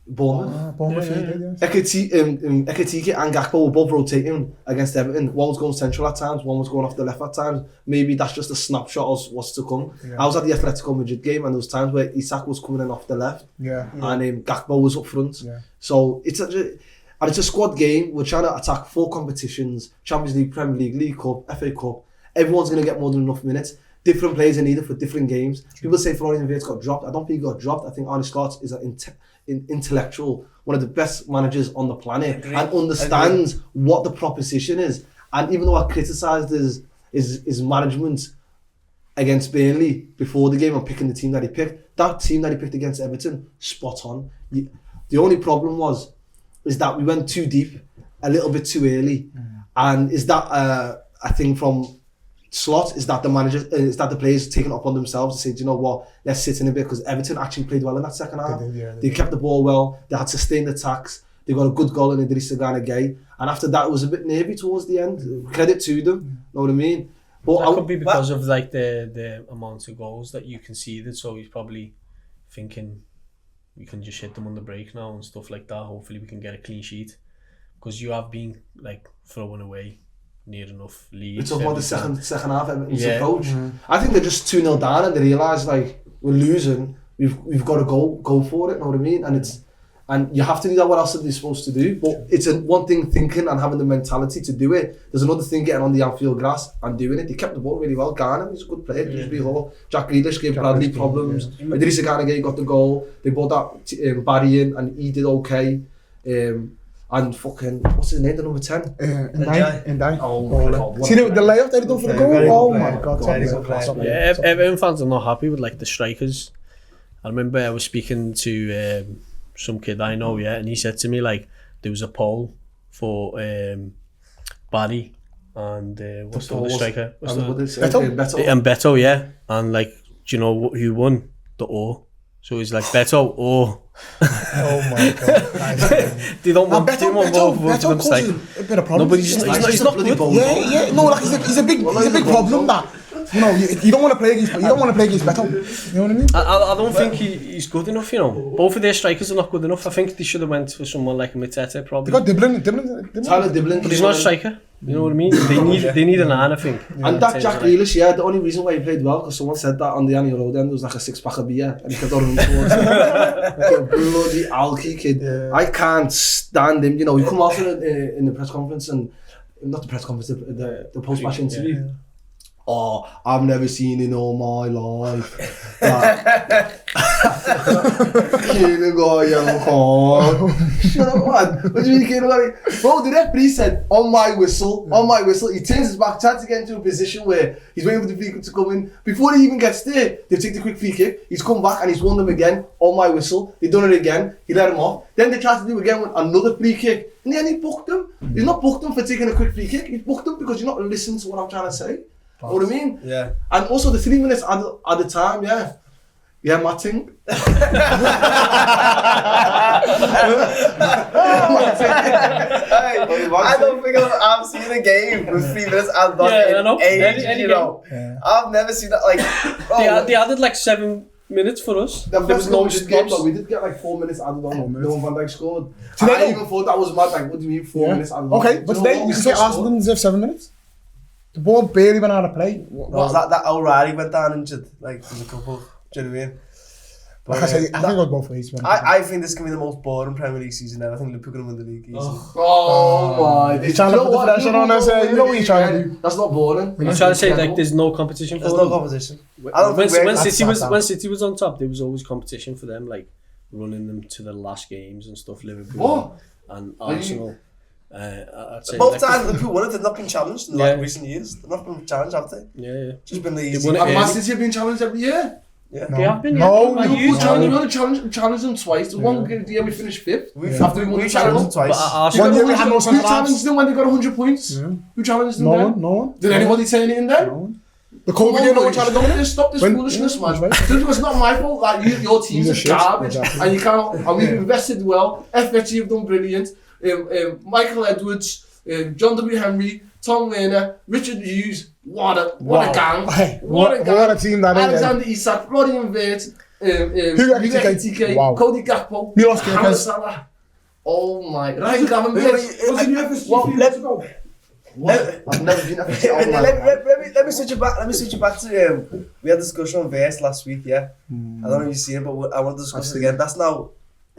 Bournemouth. Bournemouth, Yeah, he yeah. did, yeah. Ekitike and Gakpo were both rotating against Everton. One was going central at times, one was going off the left at times. Maybe that's just a snapshot of what's to come. Yeah. I was at the Atletico Madrid game and there was times where Isak was coming in off the left Yeah. and Gakpo was up front. Yeah. So it's a squad game. We're trying to attack 4 competitions: Champions League, Premier League, League Cup, FA Cup. Everyone's going to get more than enough minutes. Different players are needed for different games. People say Florian Wirtz got dropped. I don't think he got dropped. I think Arne Slot is an intellectual, one of the best managers on the planet, Agreed. and understands what the proposition is. And even though I criticised his management against Burnley before the game and picking the team that he picked, that team that he picked against Everton, spot on. The only problem is that we went too deep a little bit too early. And is that a thing from Slot? Is that the manager? Is that the players taking it upon themselves to say, do you know what? Let's sit in a bit, because Everton actually played well in that second half. They did, yeah, they They did. kept the ball well. They had sustained attacks. They got a good goal in Idrissa Gana Gueye, and after that it was a bit nervy towards the end. Credit to them, know what I mean? But That could be because of like the amount of goals that you conceded. So he's probably thinking we can just hit them on the break now and stuff like that. Hopefully we can get a clean sheet, because you have been like throwing away near enough leads. it's about the second half Everton's Yeah. approach. I think they're just 2-0 down and they realise like we're losing. We've got to go for it. Know what I mean? And you have to do that. What else are they supposed to do? But it's one thing thinking and having the mentality to do it. There's another thing getting on the Anfield grass and doing it. They kept the ball really well. Garner, he's a good player. Jack Grealish gave Bradley problems. Idrissa Gana Gueye got the goal. They brought that Barry in and he did okay. And fucking, what's his name, the number 10? Ndai. Oh my God. what See a the player. layout they done for the Very good goal? Oh player. my God. Very top good player, player. top player. Yeah, Everton fans are not happy with like the strikers. I remember I was speaking to some kid I know, and he said to me like there was a poll for Barry and what's the other striker? What's the, Beto? Beto. and Beto, and like, do you know who won? The O. So he's like, Beto, Oh my god. they don't want both of them. Beto causes a bit of problem. No, but he's not good. Yeah. No, like he's a big problem that. You know, you don't want to play against. You don't want to play against Beto. You know what I mean? I don't think he's good enough. You know, both of their strikers are not good enough. I think they should have went for someone like a Matete probably. They got Diblin. Tyler Diblin. But he's not a striker. You know what I mean? They need a 9, I think. And that Jack Grealish, the only reason why he played well, because someone said that on the Annie Road end, there was like a 6-pack of beer, and he kept on running towards him. Like a bloody alky kid. Yeah. I can't stand him. You know, he come out in the press conference, and not the press conference, the post-match interview. Yeah. Oh, I've never seen in all my life. Shut up, man. What do you mean, bro, the referee said, on my whistle. He turns his back, tries to get into a position where he's waiting for the free kick to come in. Before he even gets there, they take the quick free kick. He's come back and he's won them again, on my whistle. They've done it again. He let him off. Then they tried to do it again with another free kick. And then he booked him. He's not booked him for taking a quick free kick. He's booked him because you're not listening to what I'm trying to say. You know what I mean? Yeah. And also the 3 minutes at the time, yeah. Yeah, Matting. I don't think I've seen a game with 3 minutes and not age, you know. Yeah. I've never seen that, like... They added like 7 minutes for us. There was no stops. We did get like 4 minutes added on. No Van Dijk scored. I even thought that was mad. Like, what do you mean 4 minutes added on? Okay, but today you say Arsenal didn't deserve 7 minutes? The ball barely went out of play. Was that O'Reilly went down injured? Like, there's a couple. Do you know what I mean? But, I think it was both ways. I think this can be the most boring Premier League season ever. I think Liverpool can win the league easily. Oh my! You're trying to put the pressure on us. You know what you're trying to do. That's not boring. You're trying to say like there's no competition for them? There's no competition. When City was on top, there was always competition for them, like running them to the last games and stuff. Liverpool and Arsenal. I'd say both times Liverpool won it, they've not been challenged in like recent years. They've not been challenged, have they? Yeah. Just been the easy. And Man City have been challenged every year. Yeah. They have been. No, Liverpool challenged them twice. The one year we finished 5th. After we won the challenge them twice. One year we had no centre Who challenged them when they got 100 points? Yeah. Who challenged them then? No one. Did anybody say anything then? No one. The COVID year, no one tried to dominate. Stop this foolishness, man. It's not my fault that your team's is garbage and you can't. And we've invested well. FBT have done brilliant. Michael Edwards, John W. Henry, Tom Werner, Richard Hughes. What a gang! What a team that is! Alexander Isak, Florian Wirtz, TK, Cody Gakpo, Mohamed Salah. Oh my! Ryan Gravenberch. I've never been let me switch it back to we had a discussion on Verse last week. I don't know if you've seen it, but I want to discuss it again. That's now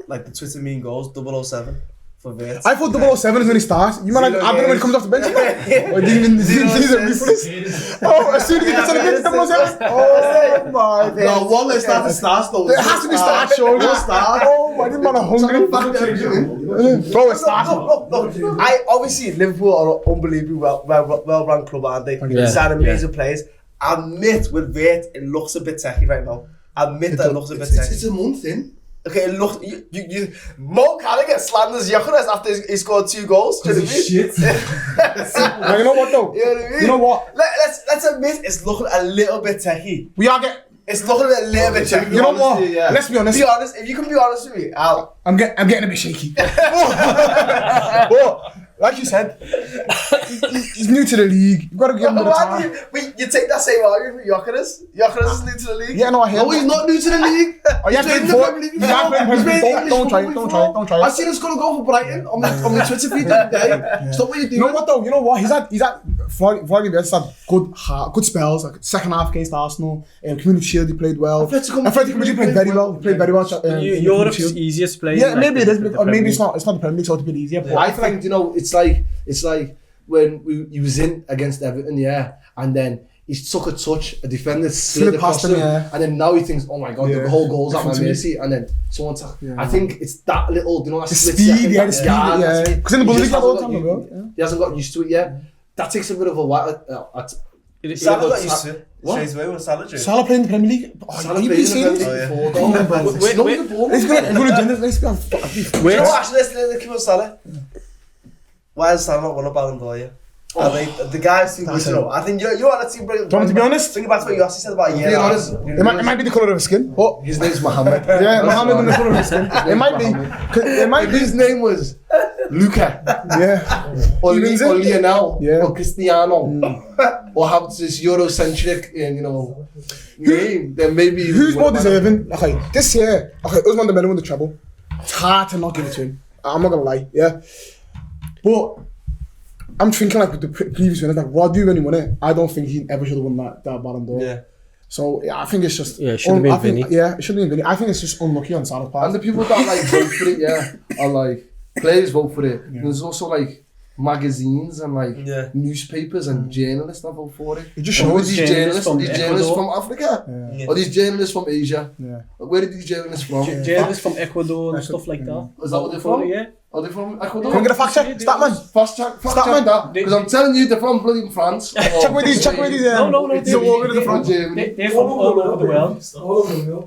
like the Twitter meme goals 007 for Verse. I thought 007 is when he starts. You might like, I don't know when he comes off the bench. Or didn't even see the Oh, as soon as he gets on the bench, 007. Oh my god. No, one let's start the stars though. It has to be start showing us start. Oh my, this man are hungry. Bro, it's start. I obviously Liverpool are an unbelievably well run club, aren't they? They sign amazing players. I admit with Vert, it looks a bit techy right now. I admit that it looks a bit techy. It's a month in. Okay, look, you Mo Callaghan slanders Jokeres after he scored 2 goals. Do you know what I mean? Shit. Now, you know what though? You know what I mean? You know what? Let's admit it's looking a little bit techy. It's looking a little bit techy. You know what? Yeah. Let's be honest. Be honest. If you can be honest with me, I'm getting a bit shaky. Like you said, he's new to the league. You've got to give him a bit of time. You take that same argument for Jokeres? Jokeres is new to the league? Yeah, no, I hear No, he's not new to the league. Don't try it. I seen him score a goal for Brighton on the Twitter feed the other day. Stop what you're doing. You know what though? You know what? He's had Florian Wirtz had good spells, like second half against Arsenal. Community Shield, he played well. Atletico Madrid played very well. He played very well. Europe's easiest place. Yeah, maybe it is, or maybe it's not. It's not the Premier League, so it's a bit easier. But I think, you know, it's like when he was in against Everton, and then he took a touch, a defender slid across him, and then now he thinks, oh my god, the whole goal's at my mercy, and then someone I think it's that little, you know, that split speed, the speed, because in the Bundesliga all the time, he hasn't got used to it yet. That takes a bit of a while. Salah got used to it. Straight away when Salah did. Salah played in the Premier League. Salah played in the Premier League before. He's going to Actually, let's keep on Salah. Why has Salah not won a Ballon d'Or yet? I think the guys too good to know. I think you're on the team. Do you want me to be honest? Think about what you said about a year. Being honest, It might be the colour of his skin, but his name's Mohammed. yeah, Mohammed and the colour of his skin. It might be. It might If be. his name was Luca, Yeah. or He means it. Lionel, Yeah. or Cristiano, or have this Eurocentric, name, then maybe Who's more deserving? Okay, this year, Usman Dembele won the treble. It's hard to not give it to him. I'm not gonna lie, yeah. But I'm thinking like with the previous winners, like Rodri when he won it, I don't think he ever should have won that Ballon d'Or. Yeah. So yeah, I think it's just Yeah, it should have been I think- Vinny. Yeah, it should have been Vinny. I think it's just unlucky on Salah's part. And the people that like vote for it, yeah, are like players vote for it. Yeah. There's also like magazines and like Yeah. newspapers and journalists that vote for it. It just Or shows. these journalists from journalists from Ecuador. Africa, Yeah. or these journalists from Asia. Yeah. Where are these journalists from? Journalists from Ecuador and stuff like that. Is that what they're For from? it, yeah. Are they from Ecuador? Can we get a fact check? Statman. Fast check Statman. that. Because I'm telling you, they're from bloody France. Check with these. Check with these. No, He's a war with the front. They're from all over the world.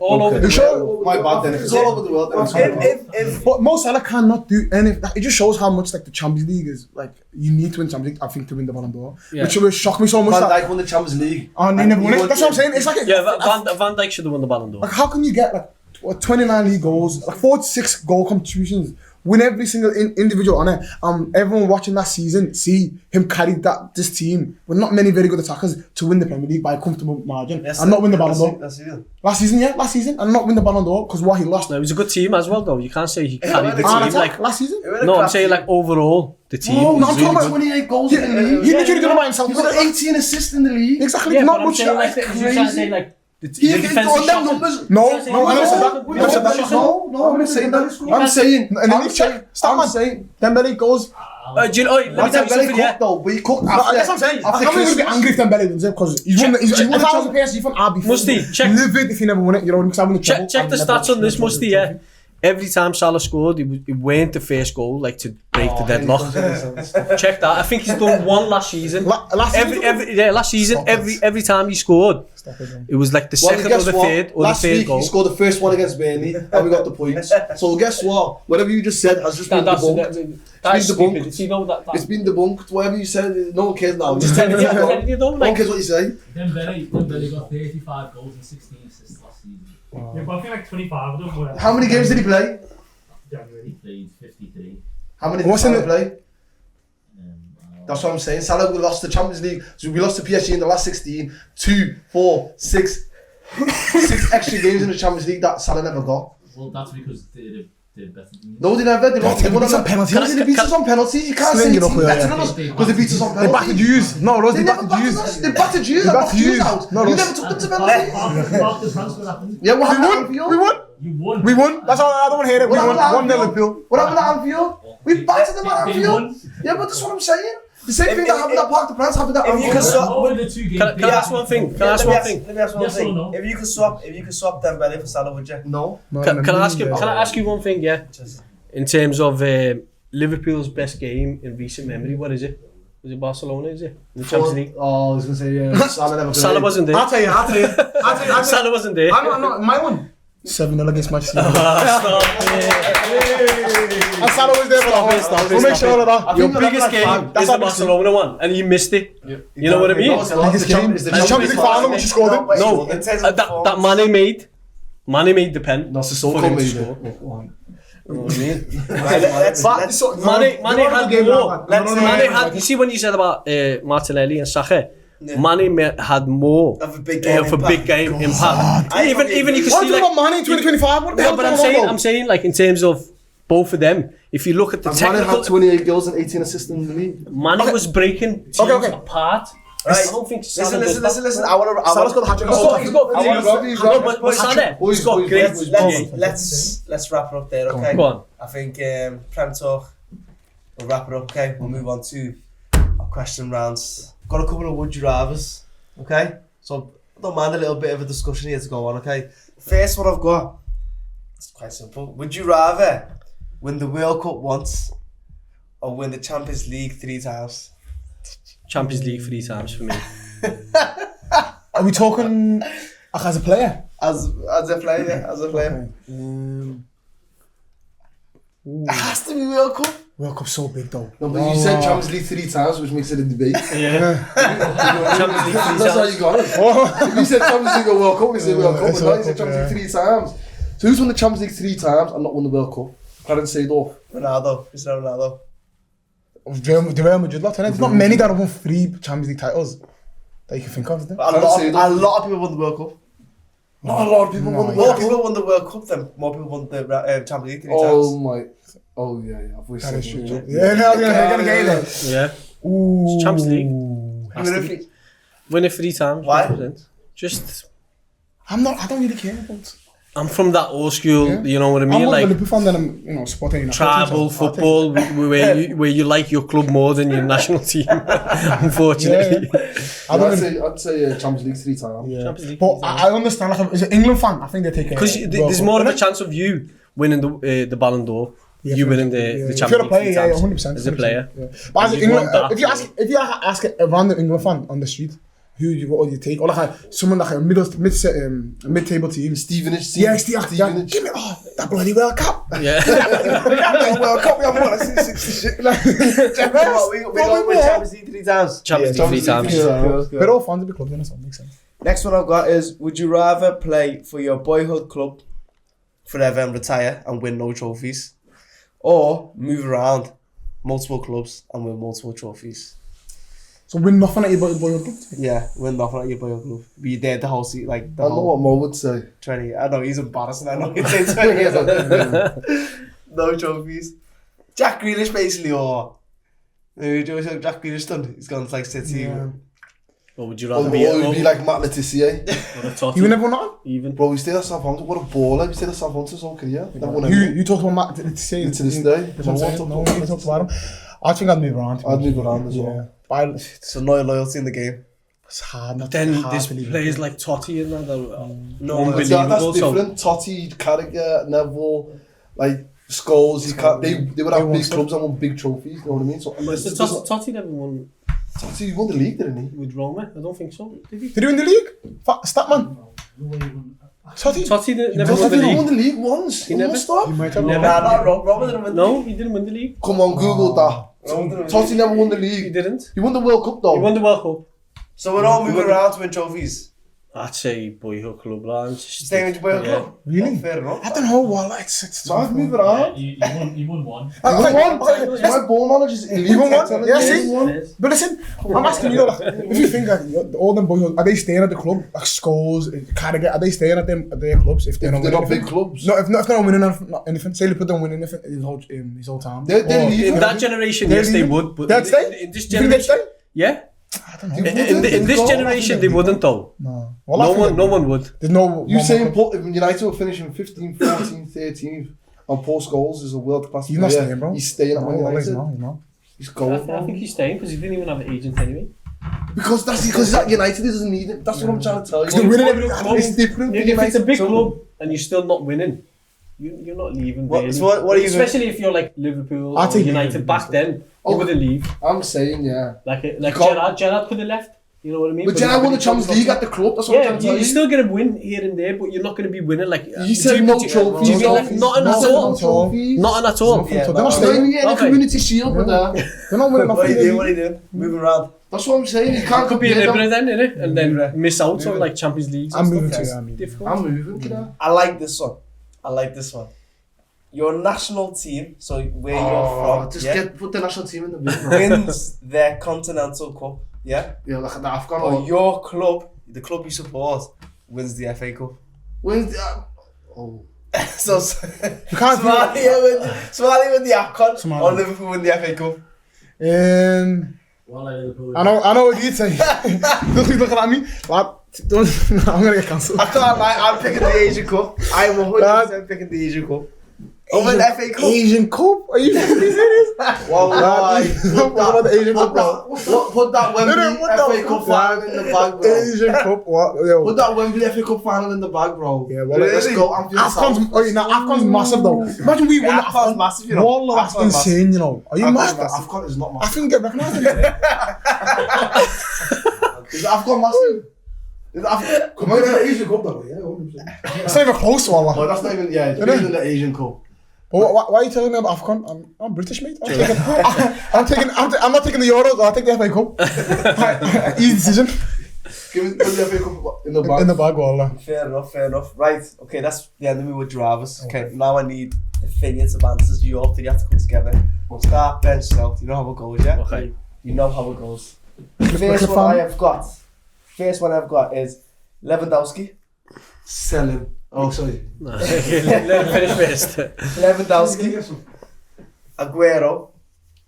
All over You the sure? world. My bad then. If it's all over the world, then it's If But Mo Salah cannot do anything. It just shows how much like the Champions League is like. You need to win Champions League, I think, to win the Ballon d'Or. Yeah. Which will shock me so much. Van That, Dijk won the Champions League. and they never won it. That's what I'm saying. It's like Yeah, Van Dijk should have won the Ballon d'Or. like how can you get like 29 league goals, like 46 goal contributions, win every single individual on it? Everyone watching that season see him carry this team with not many very good attackers to win the Premier League by a comfortable margin and not win the Ballon d'Or. Last season, and not win the Ballon d'Or because what he lost. No, it was a good team as well, though. You can't say he carried the On team. attack Like, last season. no, I'm saying like overall, the team. Oh, no, was I'm really talking good. 28 goals Yeah, in the league. he literally done it by himself. He's got 18 assists in the league. Exactly, Yeah, not but I'm much. saying like, That's you're trying to say crazy. like the He defensive on them shots. numbers. No, I never said that. No, Never said that. no, I'm not saying that. I'm saying, And then you check. Stop, man. Dembele goes. Do you know? Let me tell you Dembele something. Yeah. cooked though, but he cooked No, after. that's what I'm saying. After I'm not going to be Christmas. angry if Dembele wins it because he's won. He's won a thousand PSG from RB. Musty, check- Livid if he never won it. You know, because I won the treble. Check the stats on this, Musty. Yeah. Every time Salah scored, it weren't the first goal, like to break the deadlock. Check that. I think he's done one last season. Last season? Last season, Stop it. every time he scored, it was like the second or the third Last week goal. he scored the first one against Burnley and we got the points. So guess what? Whatever you just said has just been That's debunked. that's It's been stupid. debunked. You know that. It's been debunked. Whatever you said, no one cares now. Just telling you, no telling you though, one like cares what you say. Dembele got 35 goals and 16 assists last season. Yeah, but I think like 25 of them were. How many games did he play? January. He played 53. How many did What's in Salah it? play? That's what I'm saying. Salah, we lost the Champions League. So we lost to PSG in the last 16. 2, 4, 6 extra games in the Champions League that Salah never got. Well, that's because they're better than you. No, they never. They lost. They won beat us on penalties. They beat us on penalties. You can't say Sling it up it's here, better yeah. than us because they beat us on They penalties. battered Jews. No, Rose, They they never battered battered Jews. us. They battered Jews. They They battered battered Jews Jews. out. No, You Rose. never took them to penalties. After the transfer happened, Yeah, what We happened at won. Anfield? We won. you won. We won. That's all. I don't want to hear it. We What won. happened at 1-0 Anfield? Liverpool. What happened at Anfield? We battered them at They Anfield. won. Yeah, but that's what I'm saying. The same thing that happened at Parc de France happened at If you Anfield. could swap, Over the 2 games. Can I ask one thing? Can I ask one thing? Let me ask one Yes or thing. no? If you could swap Dembele for Salah, would you? No. Can I ask you? Can I ask you one thing? Yeah. In terms of Liverpool's best game in recent memory, what is it? Was it Barcelona? Is it in the Champions League? Oh, I was gonna say Salah never played. Salah wasn't there. I'll tell you. Salah wasn't there. I know. My one. 7-0 against Manchester United. And Salah was there for the whole. We'll make sure of that. Your biggest game is the Barcelona one, and you missed it. You know what I mean? No, it's the Biggest game. Champions The Champions League final, which you scored in. No, that Mane made the pen. That's the For so-called him to made score. it. You know what I mean? Let's Mane had more. Mane had. You see when you said about Martinelli and Saka, Mane had more of a big game of a big game impact. Even you can What see do you like. want, Mane in 2025? What the No, hell but going on, I'm saying like in terms of both of them, if you look at the And Mane technical, had 28 goals and 18 assists in the league. Mane was breaking teams Okay. apart. Right. I don't think Salah does that. Listen. I want to. Salah's got the hat-trick. He's got. No, but Salah, Boys, he's got boys, great. boys, Let's wrap it up there, okay? Go on. I think Prem Talk. We'll wrap it up, okay? We'll move on to our question rounds. Got a couple of would you rathers, okay? So I don't mind a little bit of a discussion here to go on, okay? First one I've got. It's quite simple. Would you rather win the World Cup once or win the Champions League 3 times? Champions League 3 times for me. Are we talking as a player? As a player, yeah, as a player. It has to be World Cup. World Cup's so big though. No, but you said Champions League 3 times, which makes it a debate. Yeah. Champions League three That's how times. you got it. If you said Champions League or World Cup, we say World Cup, it's but now you World said Cup, Champions League 3 times. So who's won the Champions League 3 times and not won the World Cup? Clarence Seedorf. Ronaldo. Cristiano Ronaldo. The Real Madrid lot, there's not many that have won 3 Champions League titles that you can think of, is there? A lot of people won the World Cup. Not a lot of people won the More World Cup. people won the World Cup than more people won the Champions League 3 Oh times. my. Oh yeah, I've always That said is true. it. Yeah, no, they're gonna get there. Yeah. Ooh. Champions League. Win it free. Win it 3 times. Why? 100%. Just, I don't really care about. I'm from that old school, Yeah. you know what I I'm mean? more Like, of a Liverpool fan than I'm supporting tribal football where you like your club more than your national team, unfortunately. I'd say Champions League 3 times. Yeah. Champions League But three times. I understand, like, as an England fan, I think they take it. Because there's more of a chance of you winning the Ballon d'Or, you winning the If you're Champions a player, League yeah, 3 times 100%. as a player. Yeah. But as an You England, want that. if you ask a random England fan on the street, what would you take? Or like someone like a mid-table team. Stevenage. Yeah, Stevenage. Give me that bloody World Cup. Yeah. That World Cup, we have won. I see 60 shit. We got win Champions League 3 times. Champions League 3 times. They're all fans of the club, then, so it makes sense. Next one I've got is, would you rather play for your boyhood club forever and retire and win no trophies, or move around multiple clubs and win multiple trophies? So win nothing at your boyhood club. Yeah, win nothing at your boyhood club. Be there the whole season, like the I know whole what Mo would say. 20. I know he's embarrassing. I know he'd say 20 years. No trophies. Jack Grealish basically, or Jack Grealish done. He's gone to like City. Yeah. Or would you Or rather it would be like Matt Letizia. or a Totti? You never won nothing? Even. Bro, he stayed at Southampton. What a baller. He stayed at Southampton his whole career. Never won anything. You talked about Matt to say To this day. That's what I'm saying. No one talked about him. I think I'd move around. I'd move around as Yeah. well. But So no loyalty in the game. it's hard. Not Then hard there's to leave. players like Totti and that are No, That's unbelievable. So different. Totti, Carragher, Neville, like Scholes. They would have big clubs and won big trophies. You know what I mean? So Totti never won Totti won the league, didn't he? with Roma. I don't think so. Did he? Did he win the league? Statman. Totti? Totti never won Totti the won league. the league once. He never- Stop. You might have Never. Nah, not wrong. Robert didn't win. No, he didn't win the league. Come on, Google that. Totti never won the He league. didn't. He won the World Cup though. He won the World Cup. So we're all moving around to win trophies. I'd say boyhood club lads. Staying with your boyhood Yeah. club. Really? Oh, fair enough. I don't know. Well, it's I'd move around. You won one. My ball knowledge is elite. You won one? I'm telling Yeah, you. see? Yes. But listen, I'm asking you, like, if you think like all them boys, are they staying at the club? Like Scholes, Carragher, are they staying at their clubs if they're not They're winning not big anything? clubs. No, if they're not winning anything, say they put them winning anything his whole time. They're Or- leaving. In that generation, They're yes, they leaving? would. But They'd stay? in this You think they'd generation, stay? yeah. I don't know. In this generation, they wouldn't though. No. Well, I think No one would. There's no. You one saying more- if United were finishing 15, 14, 13th and Paul Scholes is a world class He's player. not staying, bro. He's staying at No, Man well, he's United. not, he's not. He's I going. think he's staying because he didn't even have an agent anyway. Because he's at United, he doesn't need it. That's what I'm trying to tell They're you. winning every It's different. If it's a big club and you're still not winning, you're not leaving. What- really. so what are you Especially if you're like Liverpool I'll or take United Liverpool. back then, you wouldn't leave. I'm saying, yeah. Like can't- Gerrard could have left. You know what I mean? But Gerrard won the Champions League at the club. That's what I'm Yeah, trying to tell you're you. still gonna win here and there, but you're not gonna be winning like. You said no trophies. You left nothing at all. Trophies. Nothing at all. Yeah, So but- they're not Not even staying. getting a Okay. community shield with that. They're not winning What are you nothing. doing? What are you doing? Moving around. That's what I'm saying. You can't Could be an compare Ibra them. then, innit? And then miss out on like Champions League. I'm moving to yeah, I mean. Difficult. I'm moving to that. I like this one. Your national team, so where you're from, Just yeah, put the national team in the middle. wins their continental cup, yeah? Yeah, like the Afghan Or one. your club, the club you support, wins the FA Cup. When's the... Oh. So You can't do Somalia win the AFCON, Somalia. or Liverpool win the FA Cup. Well, Liverpool. I know what you'd say. Don't keep looking at me. But I'm gonna get cancelled. I can't lie, I'm picking the Asian Cup. I'm 100% picking the Asian Cup. Over the FA Cup. Asian Cup? Are you fucking serious? Wallahi. What about the Asian Cup, bro? Put that Wembley what the FA Cup final in the bag, bro. Asian Cup? What? Yo. Put that Wembley FA Cup final in the bag, bro. Yeah, well, Let's really? go. I'm feeling Afcon's, oh, now Afcon's massive though. Imagine we won the AFCON's Afcon. massive, you know. Wallah, that's AFCON's massive. insane, you know. Are you mad? Afcon is not I massive. think get recognised. Is Afcon massive? Is Afcon... Come on, the Asian Cup though, yeah, 100%. It's not even close, Wallah. Oh, that's not even... Yeah, it's Isn't bigger it? than the Asian Cup. Why are you telling me I'm Afghan? I'm British, mate. I'm not taking the Euros. I'll take the FA Cup. Easy decision. Give it the FA Cup in the bag. In the bag, wallah. Fair enough. Right, okay, that's the end of me with drivers. Okay, now I need definitive answers. You all three have to come together. We'll start bench now. You know how it goes, yeah? Okay. You know how it goes. First one I've got is Lewandowski. Sell him. Oh, sorry. Let him finish first. Lewandowski, Aguero,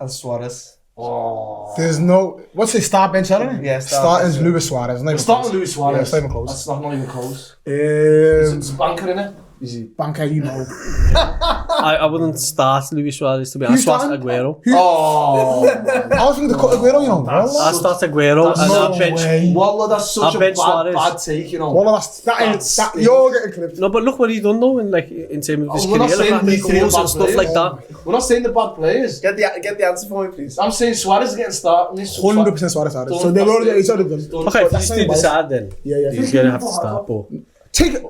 and Suarez. Oh. There's no... What's the start bench, isn't it? Yeah, starting's Luis Suarez. Starting Luis Suarez. Yeah, it's not even close. That's not even close. It's banker, innit? Easy. Banker, you know. I wouldn't start Luis Suarez, to be honest. I start Aguero. Oh. I was thinking to cut Aguero, you know. I start Aguero and I'll bench. Wallah, that's such a bad take, you know. Wallah, that you're getting clipped. No, but look what he's done though in terms of his We're not career, saying like these goals are and stuff bad like that. We're not saying the bad players. Get the answer for me, please. I'm saying Suarez is getting started. 100% Suarez. So they were already done. Okay, if you do decide then, Yeah. he's gonna have to start. But Take it.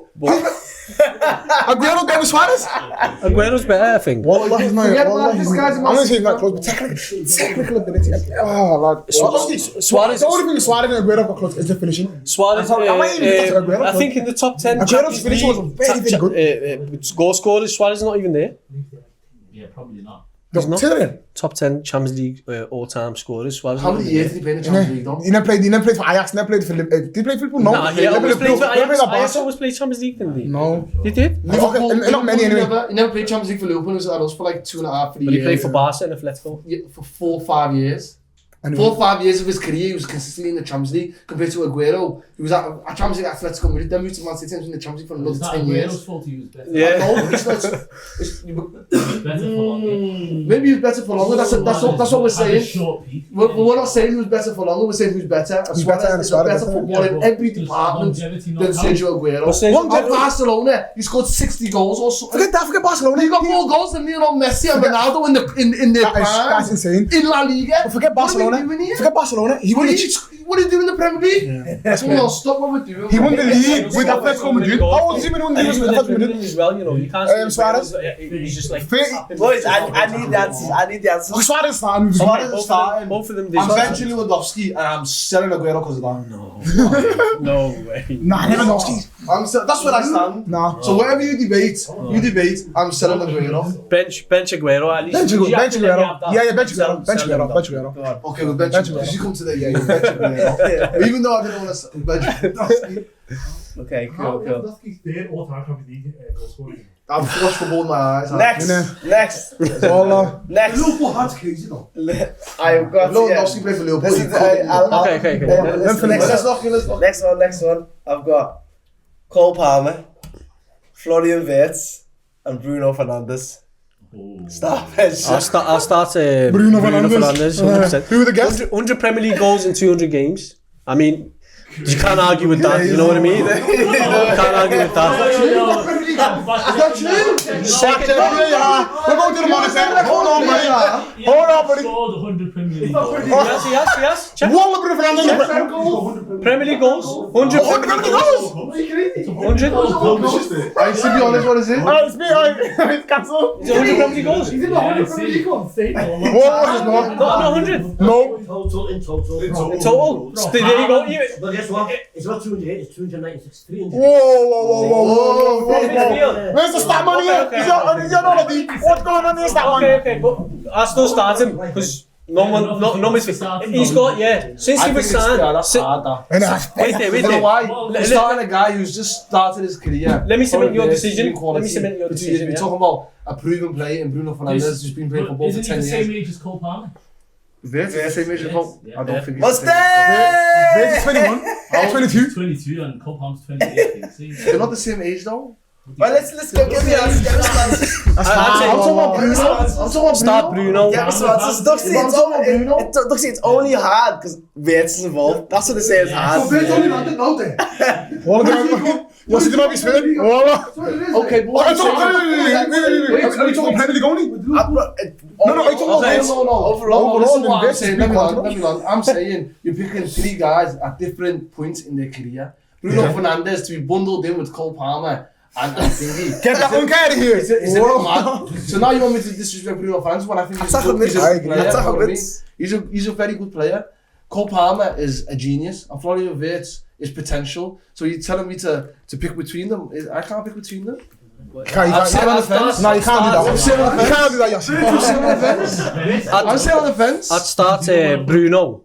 Aguero getting Suarez? Aguero's better, I think. Wallah, he's not. This guy's I'm not saying he's not close, but technical ability. Oh, lad. Suarez. The only thing Suarez and Aguero got close is the finishing. Suarez, I might even get to Aguero. I think in the top 10 Aguero's finishing was very, very good. Goal scorers, Suarez is not even there. Yeah, probably not. He's not. Say that again. Top 10 Champions League all-time scorers. Suarez. How many years did he play in the Champions League, though? He never played for Ajax, never played for Liverpool. Did he play for Liverpool? No. Nah, he always played for Ajax. Ajax always played Champions League, didn't he? No. He did? Not many anyway. He never played Champions League for Liverpool. He was at us for like 2.5, 3 years. But he played for Barca and Atletico. Yeah, for 4 or 5 years. 4 or 5 years of his career, he was consistently in the Champions League compared to Aguero. He was at Champions League at Atletico Madrid, then moved to Man City and was in the Champions League for another 10 years. Aguero's fault he was better. Yeah. No, it's not. Better for longer. Maybe he was better for longer. That's what we're saying. Short peak. We're not saying he was better for longer. We're saying who's better. And Who's better, Suarez is a Suarez better better. footballer in every department than Sergio Aguero. At Barcelona, he scored 60 goals or something. Forget Barcelona. He got more goals than Lionel Messi and Ronaldo in their prime. That's insane. In La Liga. Forget Barcelona. Forget Barcelona. He won What are you doing in the Premier League? That's what we'll stop what we're doing. He won the league with Atletico Madrid. How old is he when he won the league with Atletico Madrid? As well, you know, you can't say Suarez. he's just like... Boys, I need the answers. Oh, Suarez starting. Suarez is starting. Both of them I'm benching Lewandowski and I'm selling Aguero because of that. No way. Nah, Lewandowski. That's where I stand. Nah. So whatever you debate, I'm selling Aguero. Bench Aguero at least. Bench You have to let me Aguero. have that. Yeah, bench Sell Aguero. Okay, we'll bench Aguero. Did you come today? Yeah, you'll bench Aguero. Even though I didn't want to bench Lewandowski. Okay, cool. Lewandowski's third all-time Champions League goal scorer. I've watched football in my eyes. Next. Liverpool had crazy though. I've got Lewandowski played for Liverpool. Okay. Next one. I've got Cole Palmer, Florian Wirtz, and Bruno Fernandes. Start bench. I'll start Bruno Fernandes. 100%. Who were the guests? 100 Premier League goals in 200 games. I mean, you can't argue with that, you know what I mean? You can't argue with that. Is that true? We're going to the monitor. Hold on, buddy. Scored 100 Premier League goals. Yes. Check. Bruno Fernandes. Premier League goals. 100 Premier League goals. 100. I should be honest, what is it? It's me. It's cancelled. Is it 100 Premier League goals? He's in the 100 Premier League goals. Not 100. No. In total. In total. There you go. But guess what? It's not 208, it's 296. 300. Whoa. Where's the stat money here? Is your holiday? What's going on here, stat money? Okay, but I still start him because nobody's fit. He's got, since he was signed. That's hard, that. Wait I there. don't know why. You're starting a guy who's just started his career. Let me submit your decision. We're talking about a proven player in Bruno Fernandes who's been playing football for 10 years. Isn't he the same age as Cole Palmer? Where's the same age as Cole? I don't think What's he's the same that? Where's 21? I'm 22. 22 and Cole Palmer's 28. I think. They're not the same age though. Well, let's go get the answers. I'm talking about Bruno. Start Bruno. Get the answers. It's only hard because Wirtz is involved. That's what they say is hard. You're sitting on his phone. Okay, but what I'm Wait. Are we talking Premier League only? No, I talking about Overall, listen what I'm saying. Let me learn. I'm saying you're picking 3 guys at different points in their career. Bruno Fernandes to be bundled in with Cole Palmer And I think Get that one guy out of here. it's a bit mad. So now you want me to disrespect Bruno Fernandes when I think he's a good player. I agree. You know what I mean? He's a very good player. Cole Palmer is a genius, and Florian Wirtz is potential. So you're telling me to pick between them? I can't pick between them. I'm sitting on the fence. No, you can't do that. I'm sitting on the You fence. can't do that, Yossi. I'm sitting on the fence. I'm sitting on the fence. I'd start Bruno,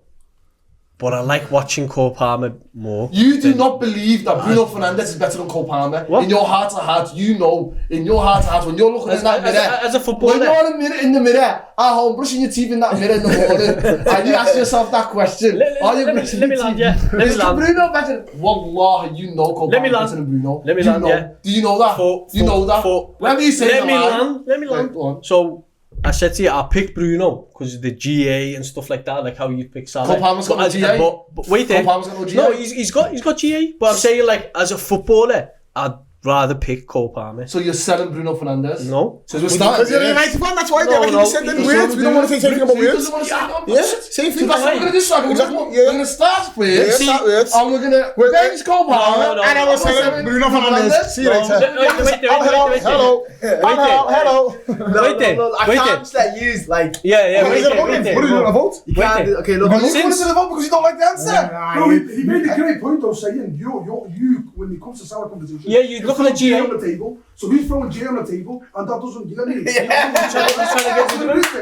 but I like watching Cole Palmer more. You do not believe that Bruno Fernandes is better than Cole Palmer. What? In your heart to heart, you know. In your heart to heart, when you're looking in that mirror, As a footballer, when you're in the mirror, at home brushing your teeth in that mirror in the morning, and you ask yourself that question: Are you brushing let me your land, teeth? yeah. Let me Is land. Bruno better? Wallah, you know Cole Let me Palmer land. better than Bruno. Let me You land, know. yeah. Do you know that? You know that? Let me say Let me land. Let me Right, land. go on. So I said to you, I picked Bruno because of the GA and stuff like that, like how you pick Salah. Cole Palmer's got no But GA? But wait there. Cole Palmer's got no GA? No, he's got GA. But I'm saying, like, as a footballer, I'd rather pick Cole Palmer. So you're selling Bruno Fernandes? No. So we're starting. Because you're a United fan, that's why No, they're like no, you said, then he's weird. We don't want to say anything about weird. Yeah, same So thing. that's what we're going to do, so Exactly, we're yeah. going to start with, Yeah, start with. and we're going to Wait, bench Cole Palmer, no, And I was saying Bruno Fernandes. See you later. Hello. Hello. Wait there. I Wait can't there. just let you, like... Yeah, What wait are there. you Wait there. doing? A vote? You can't do... Okay, look... You want to vote because you don't like the answer? No, he made a great point though, saying you when it comes to salary conversation, Yeah, you look at the GA. on the table. So he's throwing J on the table, and that doesn't give me.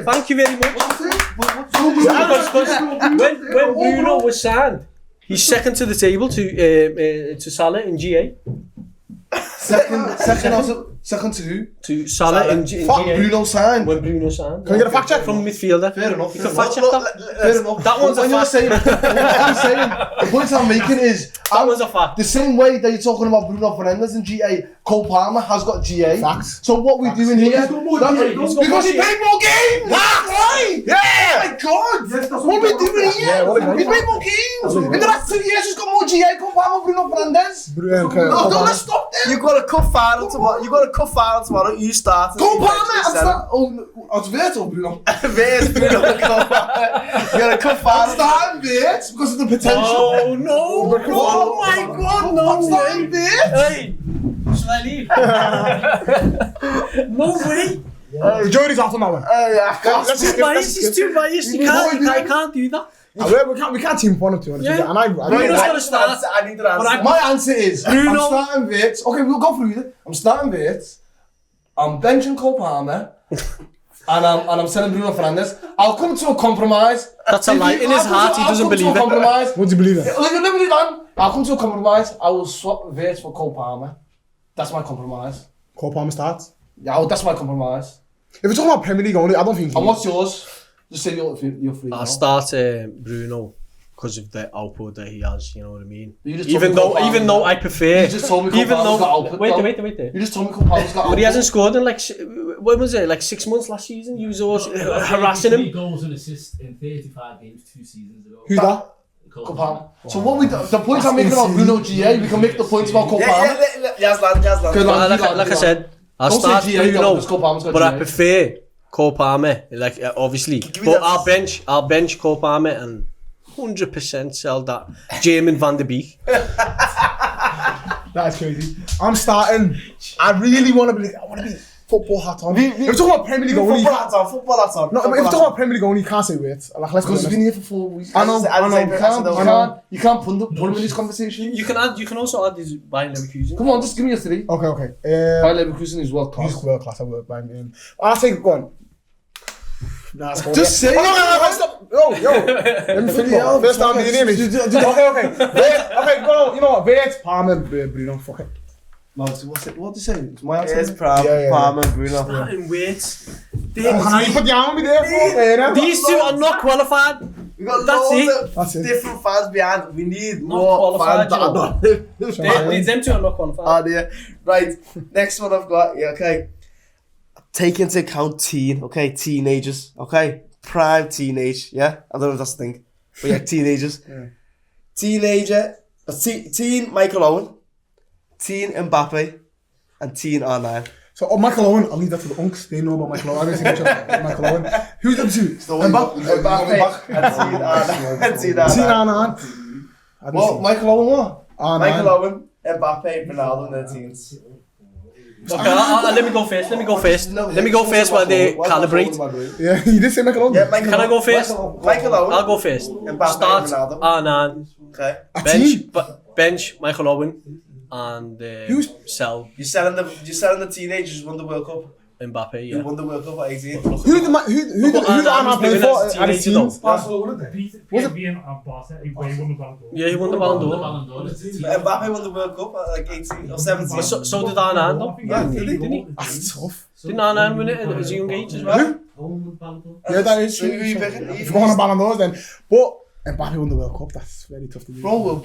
Thank you very much. Because when Bruno was signed, he's second to the table to Salah in GA. Second to who? To Salah in GA. Fuck, Bruno signed. When Bruno signed. Can we get a fact check? From midfielder. Fair enough. You can fact check that. Fair enough. That one's a When you're fact. saying, the point I'm making is, That was a fact. the same way that you're talking about Bruno Fernandes in GA, Cole Palmer has got GA. Facts. So what we doing here? He's got more That's- GA. He's got because he more played more games. That's why. Yeah. Oh my God. Yes, that's What are we doing here? Yeah, what are we He doing? played more games. In the last 2 years, he's got more GA. Cole Palmer, Bruno Fernandes. No, don't let's stop there. You got a cup final tomorrow. You got a cup final tomorrow. You start. Cole Palmer. It's Virtual, Bruno. There's Bruno. You got a cup I'm final. starting Virts because of the potential. Oh no! Oh my God! No I'm starting way! Virts. Hey, shall I leave? No way! The jury's out on that one. Let's Too biased. He's too biased. You can't do that. We can't team one or two. Yeah. And I Bruno's gotta start. I need an answer. My answer is Bruno. I'm starting Virts. Okay, we'll go through it. I'm starting Virts. I'm benching Cole Palmer. And I'm selling Bruno Fernandes. I'll come to a compromise. That's a lie. In his heart, he doesn't believe it. Compromise. What do you believe in? Let me land. I'll come to a compromise. I will swap Virts for Cole Palmer. That's my compromise. Cole Palmer starts. Yeah, that's my compromise. If we're talking about Premier League only, I don't think. And what's yours? Just say you're free. I'll start Bruno because of the output that he has. You know what I mean? You just told me Cole Palmer. Even though I prefer. You just told me Cole even Palmer's though got output. wait there. You just told me Cole Palmer's got output. But he hasn't scored in like when was it? Like 6 months last season. You was always harassing 3 him. goals and assists in 35 games 2 seasons ago. Who's that? Cole Cole Palmer. Palmer. So what the points I'm making about Bruno GA, we can make the points about Cole Palmer. Yazlan. Good man, Like I said, I'll Don't say start GA, Bruno, because Cole Palmer's got but I GA. prefer Cole Palmer. Like obviously, me but that. I'll bench Cole Palmer and 100% sell that German Van der Beek. That's crazy. I'm starting. I really want to be. I want to be football hat on. If we're talking about Premier League only, Football hats on. no. If we're talking about Premier League only, you can't say wait. Like let's be Because honest. we've been here for 4 weeks. I know. You can't put him in this conversation. You can also add this Bayern Leverkusen. Come on, just give me your 3. Okay. Bayer Leverkusen is world He's class. world class. I work by him. I'll take it. Go on. Nah, it's Just say it. no, stop. Yo. Let me think about it. First time being English. Okay. Okay, go. You know what? Wait, Palmer, Bruno. Fuck it. What do you say? It's my answer. It's Yeah. Palmer, Bruno. Starting weights. You put the arm me there. These two are not qualified. We got That's loads That's of it. different fans behind. We need Not more qualified, fans that are not. Them two are not qualified. Oh dear. Right, next one I've got. Yeah, okay. Take into account teenagers. Okay, prime teenage. Yeah, I don't know if that's the thing, but yeah, teenagers. Teen Michael Owen, teen Mbappe, and teen R9. So Michael Owen, I'll leave that to the unks. They know about Michael Owen. I don't think Michael Owen. Who's them two? Mbappe and teen R9. Teen Arnan. What? Michael Owen what? Michael Owen, Mbappe, Ronaldo in their teens. Okay, let me go first. Let me go first while they calibrate. Yeah, you did say Michael Owen. Yeah, Michael Can I go Owen. first? Michael Owen. I'll go first. Mbappe, Start Ronaldo. R9. Okay. A team. Bench Michael Owen and sell You're selling the teenagers who won the World Cup. Mbappe. Who Yeah. won the World Cup at 18. Who did Arnold play for at his teams? Barcelona, wasn't it? PSV and Barca, he won the Ballon d'Or. Yeah, he won the Ballon d'Or. Mbappe won the World Cup at like 18 or 17. So did R9 though. Yeah, Didn't he? That's tough. Didn't R9 win it at a young age as well? Yeah, that is Who true. are you picking? If you go on a Ballon d'Or then. But Mbappe won the World Cup, that's very tough to do. Bro,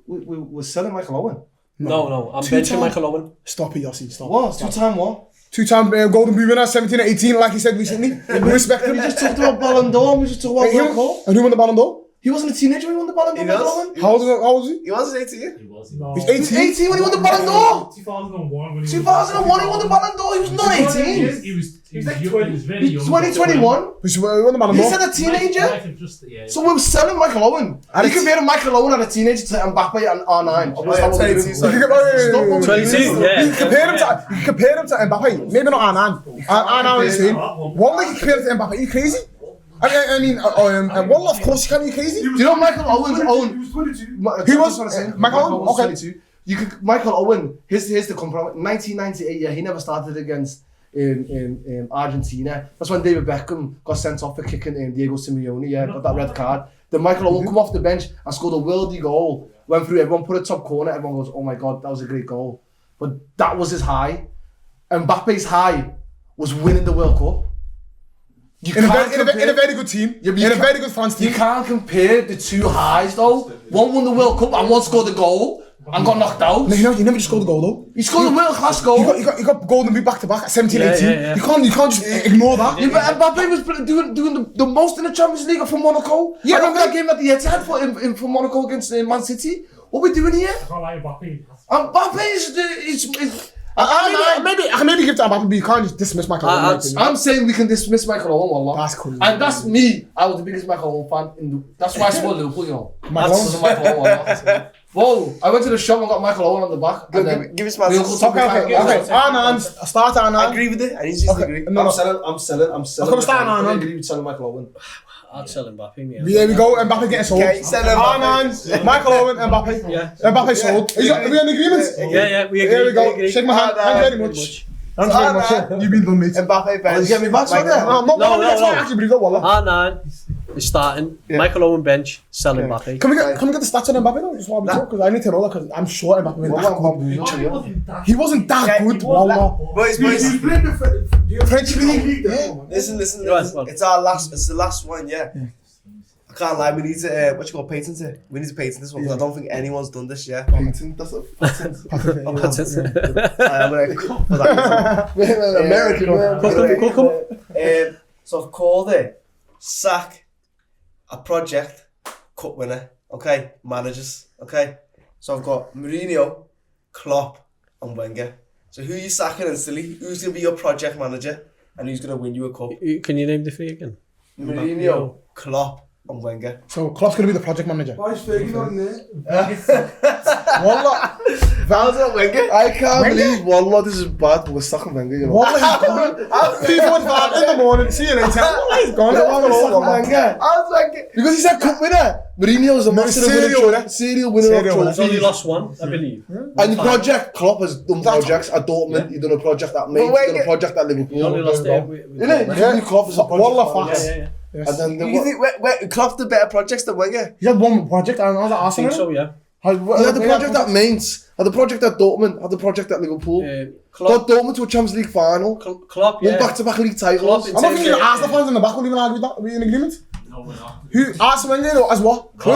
we're selling Michael Owen. No, I'm Two benching time- Michael Owen. Stop it, Yossi, stop. What? Stop. Two-time what? Two-time Golden Boot winner, 17 and 18, like he said recently. Respect him. We just talked about Ballon d'Or, we just talked about World Cup. And who won the Ballon d'Or? He wasn't a teenager when he won the Ballon d'Or. He Michael was. Owen. How old was he? He was 18. No. He's He was 18. 18 when he won the Ballon d'Or. 2001 when he 2001 he won the Ballon d'Or. He was not 18. He was like young, 20. he was very young. 2021. He won the Ballon He d'Or. said a teenager. Yeah. So we were selling Michael Owen. And he compared Michael Owen as a teenager to Mbappe and R9. Oh, yeah, 22, sorry. You can- wait, wait, Stop wait, what wait. 22, yeah. You can compare him to Mbappe. Maybe not Arnan. Arnan is the same. One like you compare him to Mbappe. Are you crazy? I mean, well, of course you can. Are you crazy? Do you know Michael Owen's own? He was 22. He was- Michael Michael Owen Owen, was okay. 22. You could Michael Owen. Here's the compromise. 1998. Yeah, he never started against Argentina. That's when David Beckham got sent off for kicking Diego Simeone. Yeah, got that red card. Then Michael Owen come off the bench and scored a worldie goal. Went through. Everyone put a top corner. Everyone goes, "Oh my God, that was a great goal." But that was his high. Mbappe's high was winning the World Cup. You In a can't very good team. Yeah, but you In a can't- very good France You team. can't compare the two highs though. One won the World Cup and one scored a goal and got knocked out. No, you never just scored the goal though. He scored a world class goal. You got Golden Boot back to back at 17, Yeah, 18. yeah. You can't just ignore that. Yeah, but Mbappe was doing the most in the Champions League for Monaco. Yeah, I remember okay. that game at the Etihad for Monaco against Man City. What are we doing here? I can't lie, Mbappe. Mbappe is I can maybe give to Mbappe, but you can't just dismiss Michael Owen. in my opinion. I'm saying we can dismiss Michael Owen, wallah. That's cool. And that's me. I was the biggest Michael Owen fan. That's why I support Liverpool, you know. Michael That's Owen? Michael Owen, wallah. Whoa, I went to the shop and got Michael Owen on the back. And then Give us my We'll sister. Okay. Arnan, start I Arnan. agree with it. I need you to agree. No, no. I'm selling. gonna start on, I man. agree with selling Michael Owen. I'd sell Mbappe, yeah. There we go. Mbappe getting sold. Okay, sell Mbappe. Arnan, Michael Owen, Mbappe. Yeah. Mbappe sold. Are we in agreement? Yeah, we agree. Here we we go. agree. Shake my hand. Thank you very much. Thank you very much. Arnan. You've been done, mate. Mbappe bench. Oh, you get me back, Michael son, Owen. No, that's why I no. actually believe that, wallah. R9 is starting. Michael Owen bench, selling Mbappe. Can we get the stats on Mbappe though? Just while we talk, because I need to know that, because I'm sure Mbappe went that good. He wasn't that good, wallah. Boys, He was playing the French league. Yeah. listen. Go on. It's the last one, yeah. I can't lie, we need to, patent it. We need to patent this one, because I don't think anyone's done this yet. Patent, that's a patent. I'm gonna cut for that. American. Come. So I've called it Sack a Project Cup Winner, okay? Managers, okay? So I've got Mourinho, Klopp and Wenger. So who are you sacking instantly? Who's going to be your project manager? And who's going to win you a cup? Can you name the three again? Mourinho, Klopp and Wenger. So Klopp's going to be the project manager. Why is Fergie not in there? Wallah. Val's Wenger? I can't Wenger? believe, wallah, this is bad, but we're stuck on Wenger, you know. Wallah, he's gone. 3:45 in the morning. See you later. Wallah, he's gone. Wenger. How's Wenger? Because he said cup winner. Mourinho is a massive serial winner. Serial winner Serial of winner. He's only trophies. lost one, I believe. And the project, Klopp has done projects at Dortmund, he's done a project at Mainz, he's done a project at Liverpool. He only lost it. Isn't it? Yeah. Klopp is a project Wallah, manager. facts. Yeah. Yes. And then Do you think Klopp's the better projects than Wenger? He had one project, and I was at I Arsenal. think so, yeah. he had the project at Mainz, had the project at Dortmund, had the project at Liverpool. Klopp, Got Dortmund to a Champions League final, Klopp, won yeah. back-to-back league titles. Klopp, I'm not thinking Arsenal fans in the back will even argue with that. Are we in agreement? No, we're not. Who? Arsenal Wenger as what?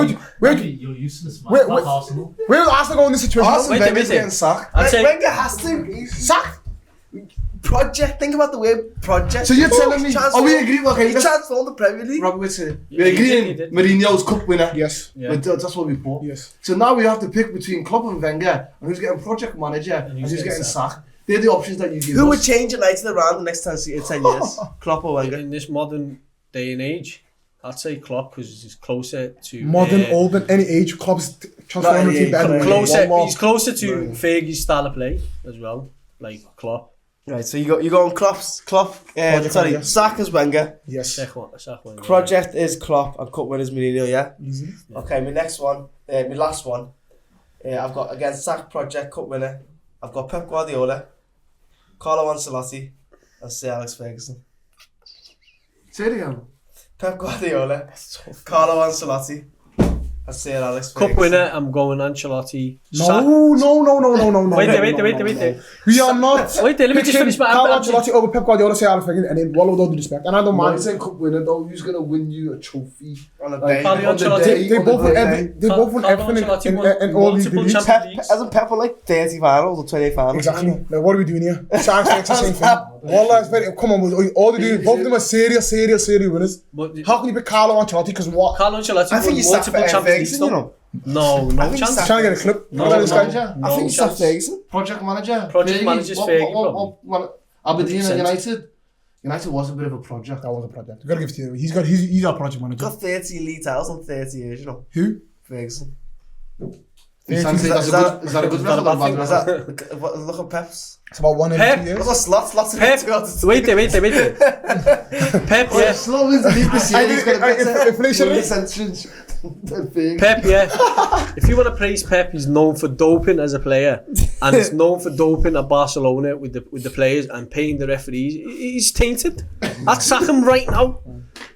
Where You're useless, man. wait, That's wait. Arsenal. will Arsenal go in this situation? Arsene Wait a Wenger's minute. getting sacked. I'd say Wenger has to. Sack. Project. Think about the word project. So you're telling me, He oh we agree, okay, He let's, transformed the Premier League. Robert, we're he agreeing did. Mourinho's cup winner. Yes. Yeah. That's what we bought. Yes. So now we have to pick between Klopp and Wenger, and who's getting project manager and who's getting sacked. They're the options that you give Who would us. change United around the next 10 years? Klopp or Wenger? in this modern day and age, I'd say Klopp because he's closer to Modern, old, and any age, Klopp's transforming any to age, better. Klopp. closer. One more. He's closer to Fergie's style of play as well. like Klopp. Right, so you going Klopp, sorry, yes. Sack is Wenger, Yes. Check one. project is Klopp, and cup winner is Mourinho, yeah? Easy. Okay, my next one, my last one, I've got, again, Sack, project, cup winner, I've got Pep Guardiola, Carlo Ancelotti, and Sir Alex Ferguson. Say it again. Pep Guardiola, Carlo Ancelotti, and Sir Alex Ferguson. Cup winner, I'm going Ancelotti. No. Wait. We are not. Wait, let me just finish my Carlo answer. Ancelotti over Pep Guardiola, say Alex Ferguson, and then Wallow with all due respect. And I don't mind. Mine's in cup winner though. Who's gonna win you a trophy? On a Like, day. Carlo on the Ancelotti. day, They on both the won day. they both won Carlo everything Ancelotti in won all these multiple leagues. Champions Leagues. Hasn't Pep won like 30 finals or 28 finals? Exactly. Like, what are we doing here? Sir Alex Ferguson, same thing. Wallah, it's very. Come on, all they do. Both of them are serious winners. But How can you pick Carlo Ancelotti? Because what? Carlo Ancelotti I think won you sacked multiple Champions Leagues. Ferguson, you know. No I think chance. Sack- Trying to get a clip. No, Look at this guy. manager. I think you sacked Ferguson. Project manager. Project Fergie. manager's Fergie, What, Aberdeen 100%. and United. United was a bit of a project. That was a project. You gotta give it to him. He's our project manager. Got 30 elite titles in 30 years, you know. Who? Ferguson. Is that a good record or bad Is record? that, look at Pep's. It's about one Pep. every 2 Look years. at lots of Pep. to be able to Wait. Pep, yeah. Slow as leave this year. He's gonna get Inflation rate. sentence. Pep, yeah. If you want to praise Pep, he's known for doping as a player, and he's known for doping at Barcelona with the players and paying the referees. He's tainted. I'd sack him right now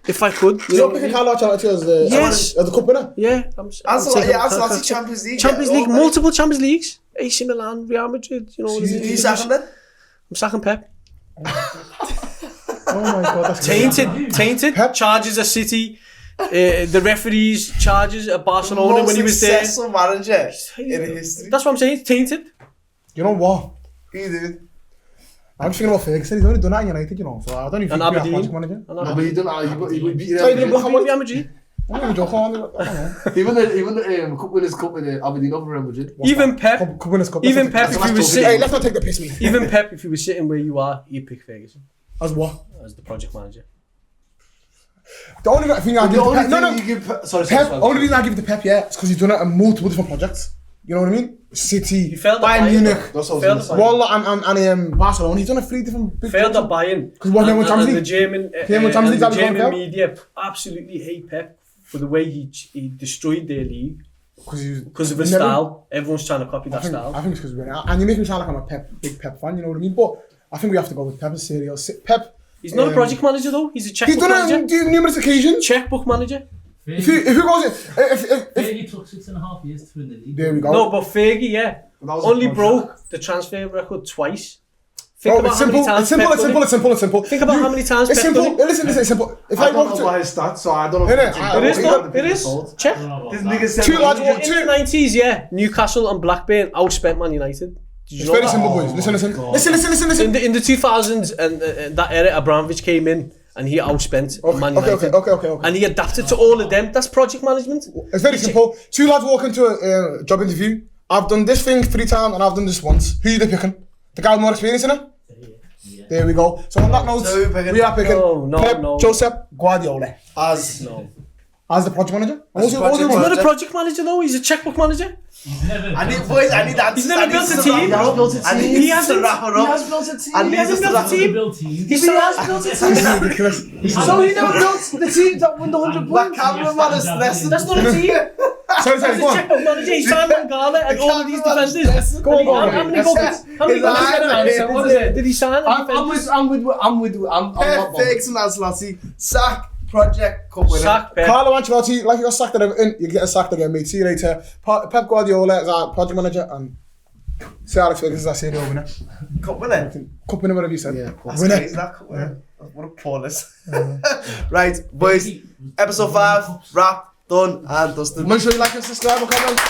if I could. You You're know? picking Carlo Ancelotti as the Yes. as the cup winner. Yeah, I'm Ancelotti Champions League. Champions League, multiple Champions Leagues. AC Milan, Real Madrid. You know what I mean? He's sacking then? I'm sacking Pep. Oh my god, that's crazy. Tainted. Pep? Charges a City. The referees charges at Barcelona Most when he was there. successful manager in history. That's what I'm saying. Tainted. You know what? He did. I'm just thinking about Ferguson. He's only done that in United, you know. So I don't know if And he's a Aberdeen. project manager. And No, but he didn't. He would beat So he didn't Real block Madrid. Real Madrid. I'm not even joking. I don't know. Even the cup winners cup with Aberdeen over Real Madrid. Even Pep. Cup winners cup. Even Let's Pep, not if he take- was Hey, sitting, let's not take the piss, me. even Pep, if he was sitting where you are, he'd pick Ferguson As what? as the project manager. The only thing I The give to only Pep, no, thing you give. Sorry. Pep. Only reason I give it to Pep, yeah, is because he's done it on multiple different projects. You know what I mean? City, He failed at Bayern Bayern, Munich, That's what I Failed was at gonna say. Wallah, and Barcelona. He's done a 3 different big Failed clubs. at Bayern. Because he wasn't in Champions And the League. German, Came with Champions and League, the that was German failed. media absolutely hate Pep for the way he destroyed their league because of his never- style. Everyone's trying to copy that I think style. it's because and you make me sound like I'm a big Pep fan. You know what I mean? But I think we have to go with Pep as serious. Pep. He's not a project manager though. He's a He's checkbook done it manager. on numerous occasions. Checkbook manager. If he goes, if Fergie took 6.5 years to win the league. there we go. No, but Fergie, yeah, That was a only project. broke the transfer record twice. Think Bro, about it's how many simple. times It's simple. Pep It's done simple. it. It's simple. It's simple. Think about how many times It's Pep simple. done it. Listen, it's simple. If I I don't walk know to about his stats, so I don't know. Innit? if I- It is I- though. It is. Check. I don't know about This that. nigga said Two lads In walk the two. 90s, yeah, Newcastle and Blackburn outspent Man United. Did you It's know very that? simple, boys. Listen. In the 2000s and that era, Abramovich came in and he outspent Man United. Okay. And he adapted to all of them. That's project management. It's very simple. Two lads walk into a job interview. I've done this thing 3 times and I've done this once. Who are they picking? The guy with more experience in it? Yeah. There we go. So on that note, So who picking? we are picking No, Pep no. Joseph Guardiola As No. as the project manager. As the project He's manager. not a project manager though. He's a checkbook manager. He's never. I need boys. I need answers. He's never I need built a to team. wrap up. built a I team. need He to hasn't. wrap it He up. has built a team. I need hasn't us to built a wrap team. it up. built teams. He still has built a This team. is ridiculous. So he never built the team that won the 100 That points. cameraman is stressing. That's not a team. Sorry, He's a go on. checkbook manager. He's Simon Garner and all of these defenders. Go on, go on. How many goals? How many goals did he sign? I'm with Pep Ferguson Ancelotti sack project cup winner. Sack Pep. Carlo Ancelotti, like you got sacked at everything, you get sacked again, mate. See you later. Pep Guardiola is our project manager and Sir Alex Ferguson is our serial winner. Cup winner. Cup winner, whatever you said. Yeah, That's winner. crazy. That cup winner. What a poorness. Right, boys. Episode 5 wrap done and dusted. Make sure you like and subscribe and comment.